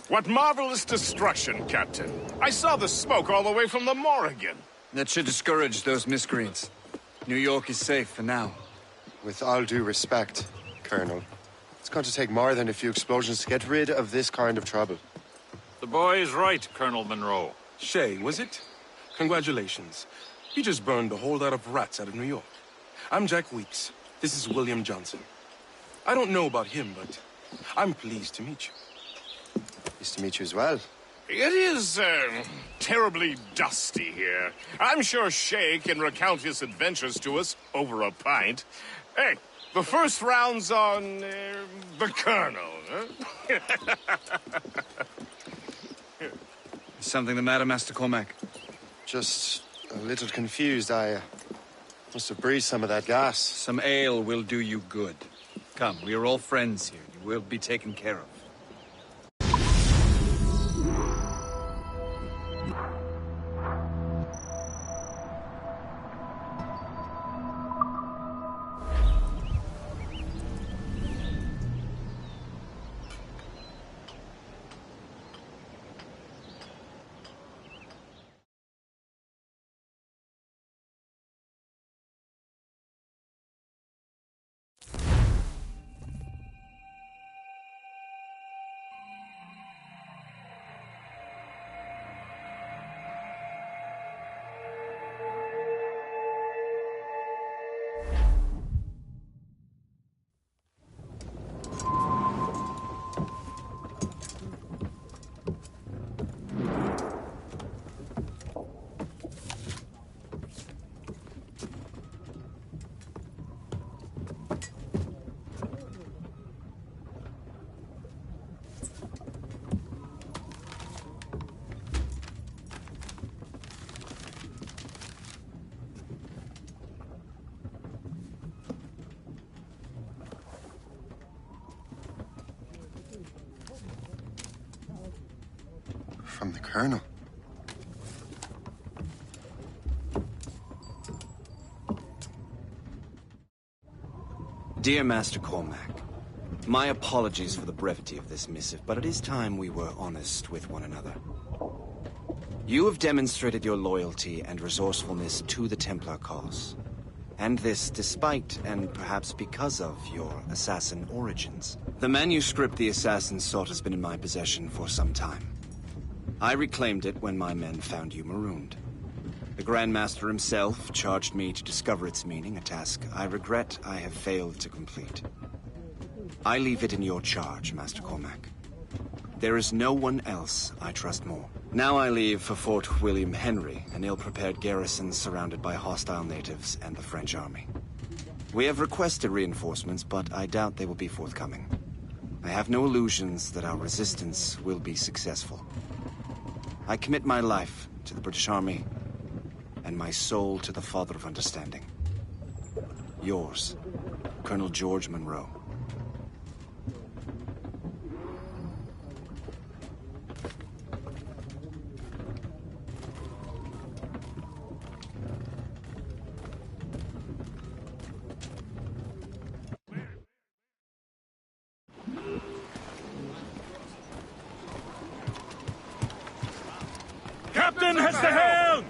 what marvelous destruction, Captain. I saw the smoke all the way from the Morrigan. That should discourage those miscreants. New York is safe for now. With all due respect, Colonel, it's going to take more than a few explosions to get rid of this kind of trouble. The boy is right, Colonel Monroe. Shay, was it? Congratulations. You just burned a whole lot of rats out of New York. I'm Jack Weeks. This is William Johnson. I don't know about him, but I'm pleased to meet you. Pleased to meet you as well. It is, terribly dusty here. I'm sure Shay can recount his adventures to us over a pint. Hey, the first round's on, the Colonel, huh? Is something the matter, Master Cormac? Just a little confused. I must have breathed some of that gas. Some ale will do you good. Come, we are all friends here. You will be taken care of. From the Colonel. Dear Master Cormac, my apologies for the brevity of this missive, but it is time we were honest with one another. You have demonstrated your loyalty and resourcefulness to the Templar cause. And this despite, and perhaps because of, your assassin origins. The manuscript the assassin sought has been in my possession for some time. I reclaimed it when my men found you marooned. The Grand Master himself charged me to discover its meaning, a task I regret I have failed to complete. I leave it in your charge, Master Cormac. There is no one else I trust more. Now I leave for Fort William Henry, an ill-prepared garrison surrounded by hostile natives and the French army. We have requested reinforcements, but I doubt they will be forthcoming. I have no illusions that our resistance will be successful. I commit my life to the British Army, and my soul to the Father of Understanding. Yours, Colonel George Monroe. Cannon has the helm!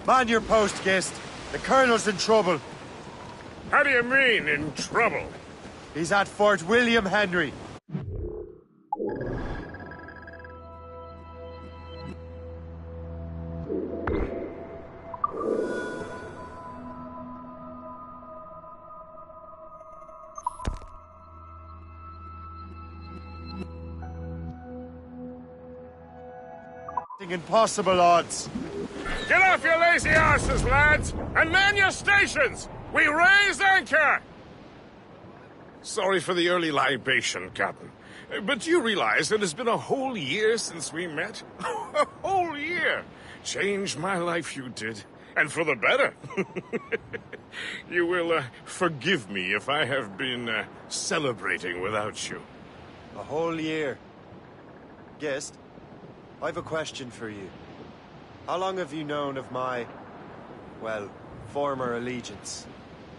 Man your post, Gist. The Colonel's in trouble. How do you mean, in trouble? He's at Fort William Henry. Impossible odds. Get off your lazy arses, lads, and man your stations! We raise anchor! Sorry for the early libation, Captain. But do you realize it has been a whole year since we met? A whole year! Changed my life, you did. And for the better. You will forgive me if I have been celebrating without you. A whole year. Gist, I've a question for you. How long have you known of my, well, former allegiance?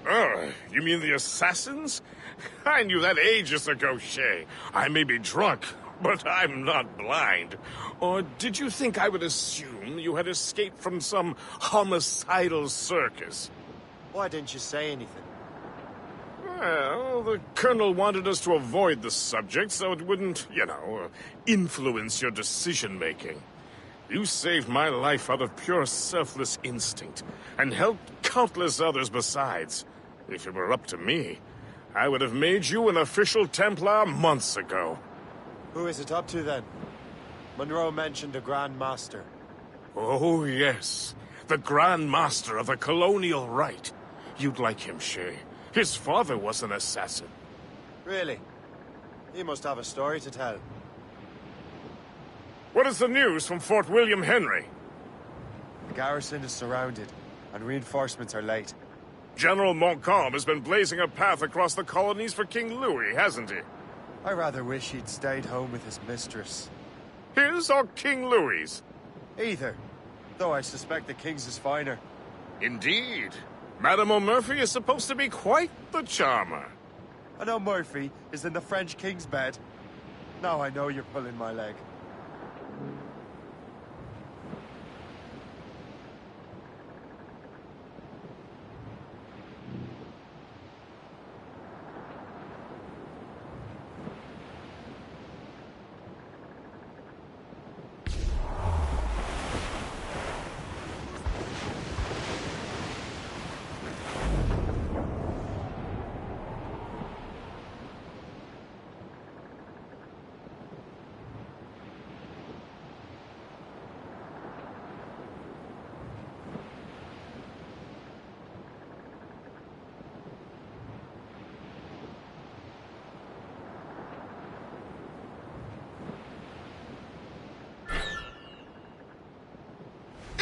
Oh, you mean the assassins? I knew that ages ago, Shay. I may be drunk, but I'm not blind. Or did you think I would assume you had escaped from some homicidal circus? Why didn't you say anything? Well, the Colonel wanted us to avoid the subject so it wouldn't, influence your decision-making. You saved my life out of pure selfless instinct, and helped countless others besides. If it were up to me, I would have made you an official Templar months ago. Who is it up to, then? Monroe mentioned a Grand Master. Oh, yes. The Grand Master of the Colonial Rite. You'd like him, Shay. His father was an assassin. Really? He must have a story to tell. What is the news from Fort William Henry? The garrison is surrounded, and reinforcements are late. General Montcalm has been blazing a path across the colonies for King Louis, hasn't he? I rather wish he'd stayed home with his mistress. His or King Louis's? Either, though I suspect the King's is finer. Indeed. Madame O'Murphy is supposed to be quite the charmer. And O'Murphy is in the French King's bed. Now I know you're pulling my leg.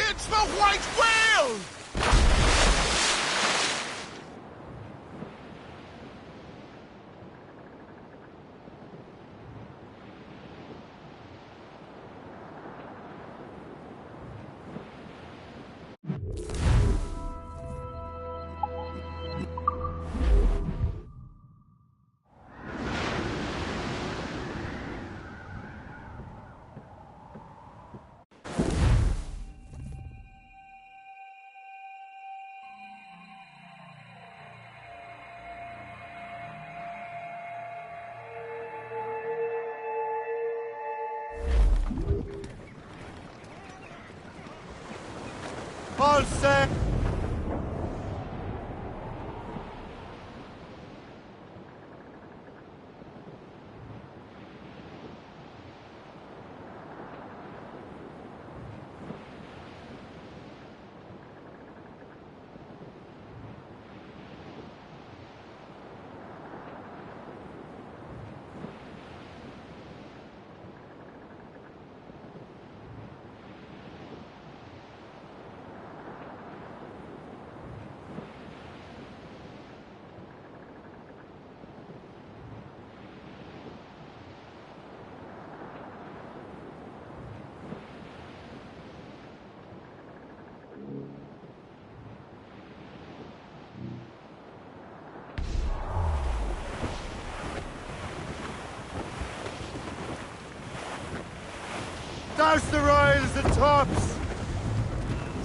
It's the White Whale! All set! Douse the royals and tops!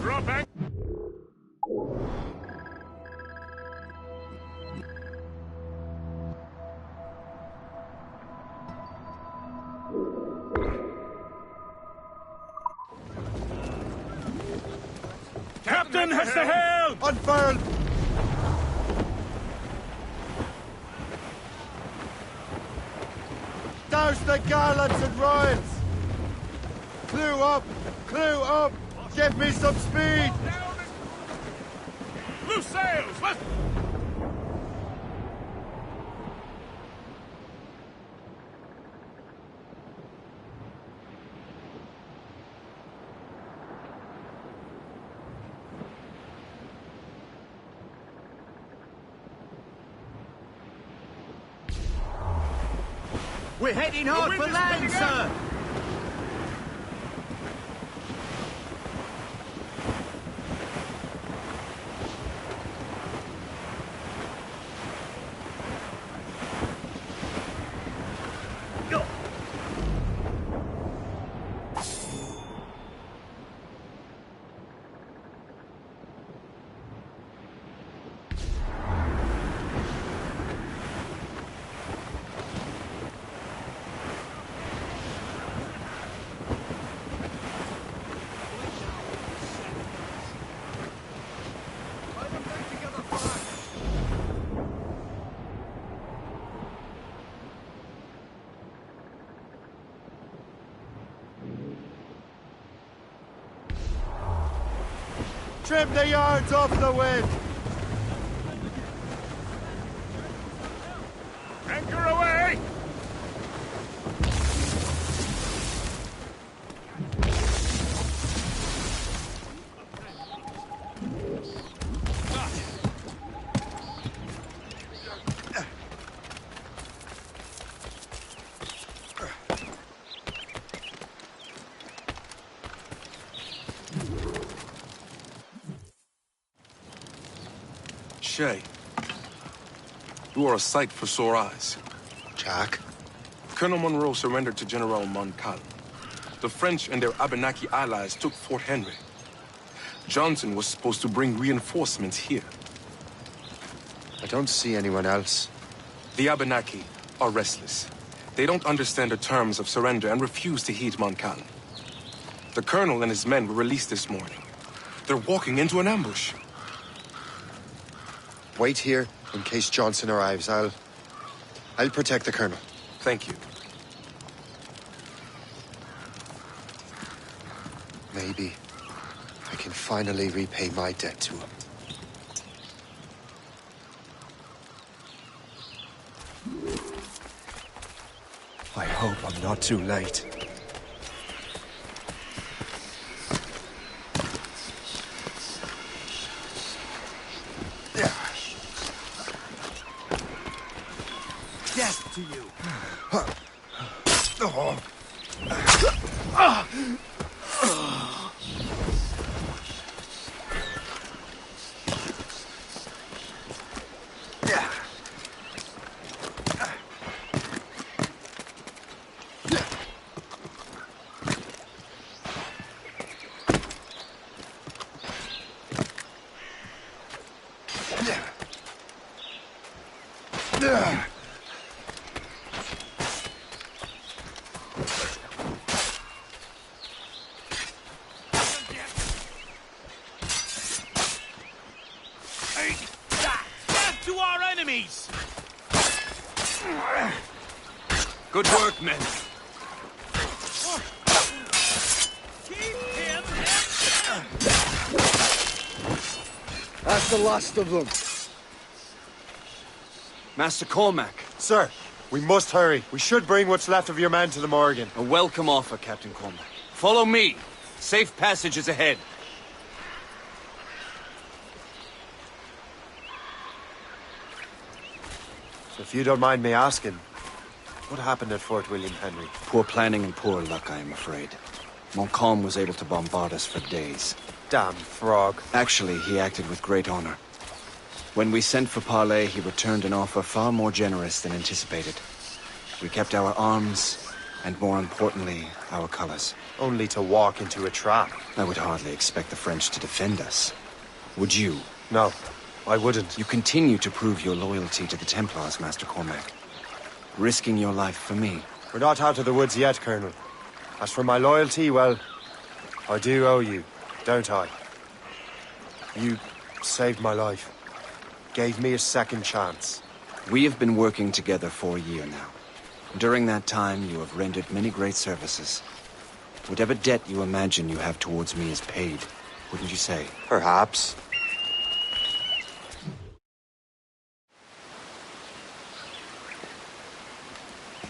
Drop back. Captain has the helm! Unfurled! Douse the gallants and royals! Clew up! Clew up! Give me some speed! Loose sails! Let's... We're heading hard for land, sir! Trim the yards off the wind! Anchor away! Shay, you are a sight for sore eyes. Jack? Colonel Monroe surrendered to General Montcalm. The French and their Abenaki allies took Fort Henry. Johnson was supposed to bring reinforcements here. I don't see anyone else. The Abenaki are restless. They don't understand the terms of surrender and refuse to heed Montcalm. The colonel and his men were released this morning. They're walking into an ambush. Wait here in case Johnson arrives. I'll protect the colonel. Thank you. Maybe I can finally repay my debt to him. I hope I'm not too late. Death to you! Death to our enemies! Good work, men. That's the last of them. Master Cormac. Sir, we must hurry. We should bring what's left of your men to the Morgan. A welcome offer, Captain Cormac. Follow me. Safe passage is ahead. If you don't mind me asking, what happened at Fort William Henry? Poor planning and poor luck, I am afraid. Montcalm was able to bombard us for days. Damn frog. Actually, he acted with great honor. When we sent for parley, he returned an offer far more generous than anticipated. We kept our arms, And more importantly, our colors. Only to walk into a trap. I would hardly expect the French to defend us. Would you? No, I wouldn't. You continue to prove your loyalty to the Templars, Master Cormac. Risking your life for me. We're not out of the woods yet, Colonel. As for my loyalty, well, I do owe you, don't I? You saved my life. Gave me a second chance. We have been working together for a year now. During that time, you have rendered many great services. Whatever debt you imagine you have towards me is paid, wouldn't you say? Perhaps.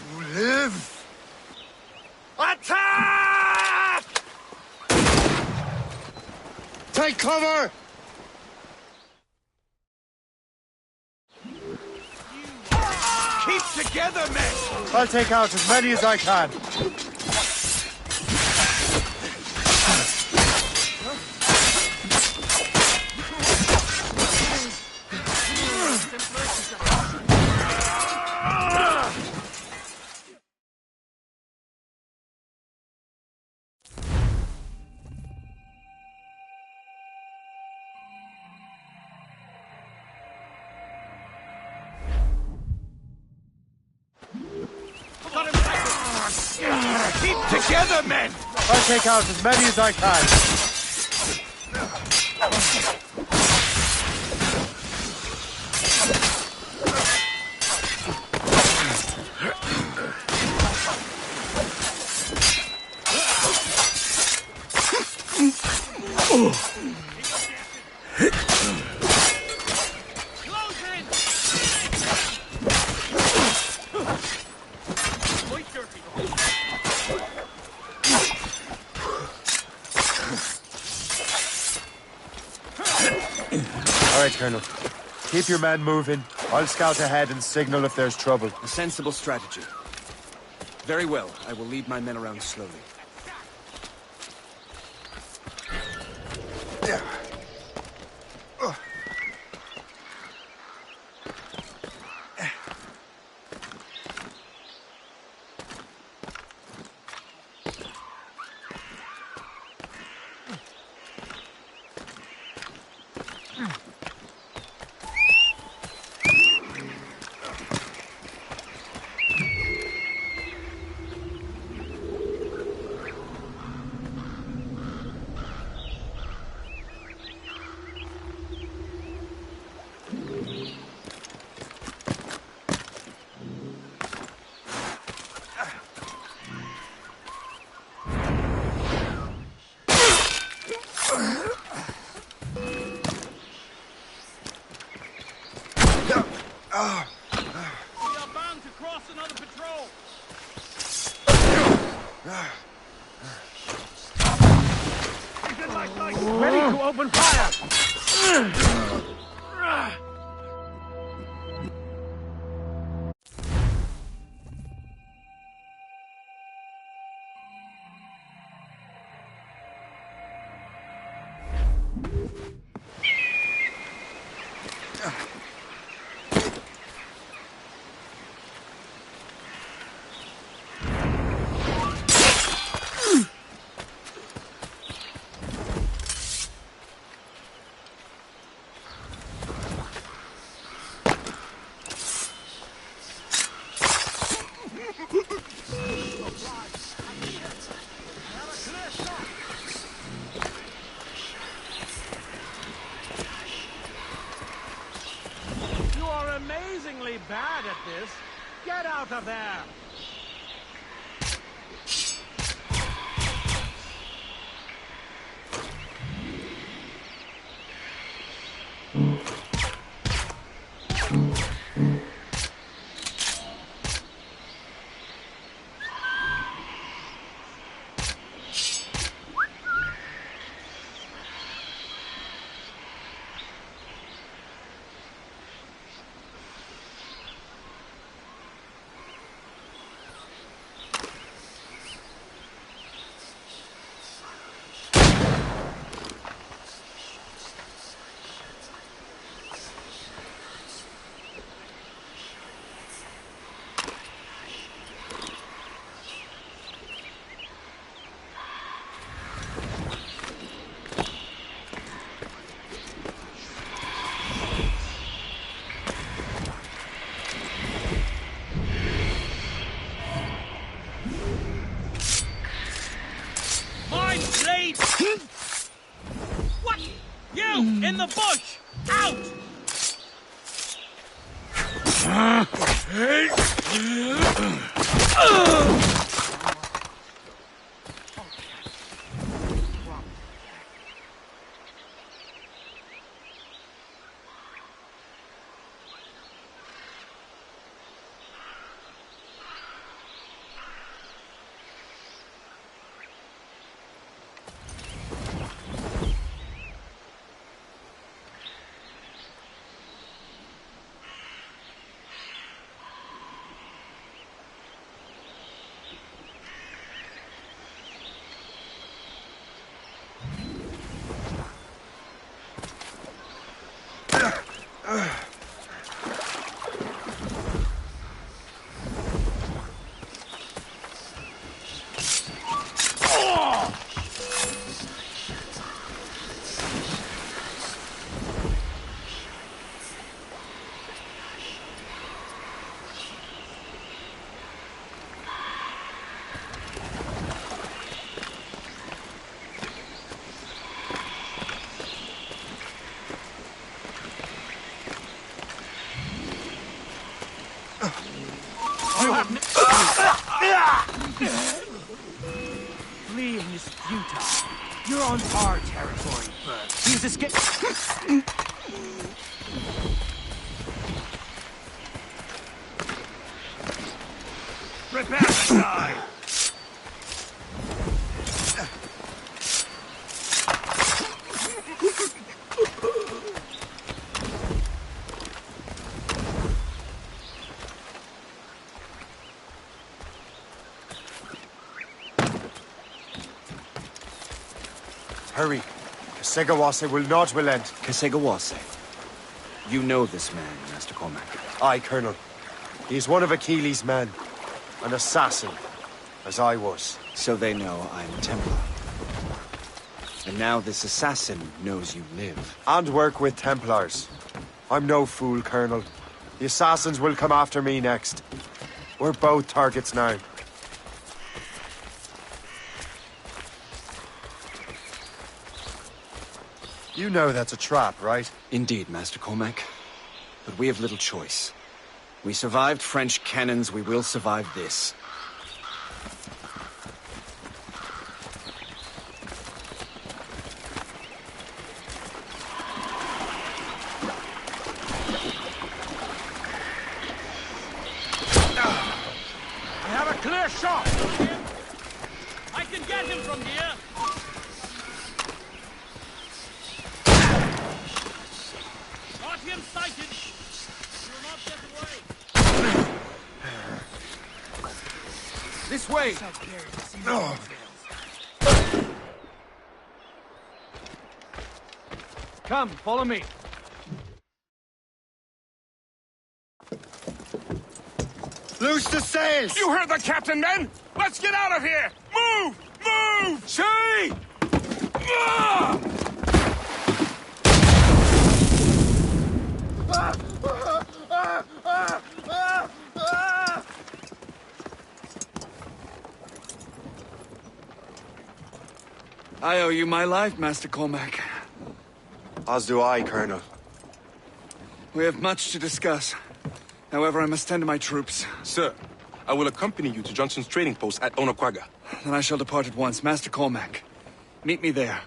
You live! Attack! Take cover! Keep together, men! I'll take out as many as I can. Keep together, men! I'll take out as many as I can. All right, Colonel. Keep your men moving. I'll scout ahead and signal if there's trouble. A sensible strategy. Very well. I will lead my men around slowly. Ready to open fire! You are amazingly bad at this. Get out of there! In the bush! Out! Fleeing is futile. You're on our territory, Bert. He's escaped. Prepare to die! Hurry. Kasegawase will not relent. Kasegawase. You know this man, Master Cormac. Aye, Colonel. He is one of Achilles' men. An assassin, as I was. So they know I'm Templar. And now this assassin knows you live. And work with Templars. I'm no fool, Colonel. The assassins will come after me next. We're both targets now. You know that's a trap, right? Indeed, Master Cormac. But we have little choice. We survived French cannons, we will survive this. I have a clear shot! I can get him from here! Got him sighted! You'll not get away! This way! Come, follow me. Loose the sails! You heard the captain, men! Let's get out of here! Move! Move! See! I owe you my life, Master Cormac. As do I, Colonel. We have much to discuss. However, I must tend to my troops. Sir, I will accompany you to Johnson's trading post at Onakwaga. Then I shall depart at once. Master Cormac, meet me there.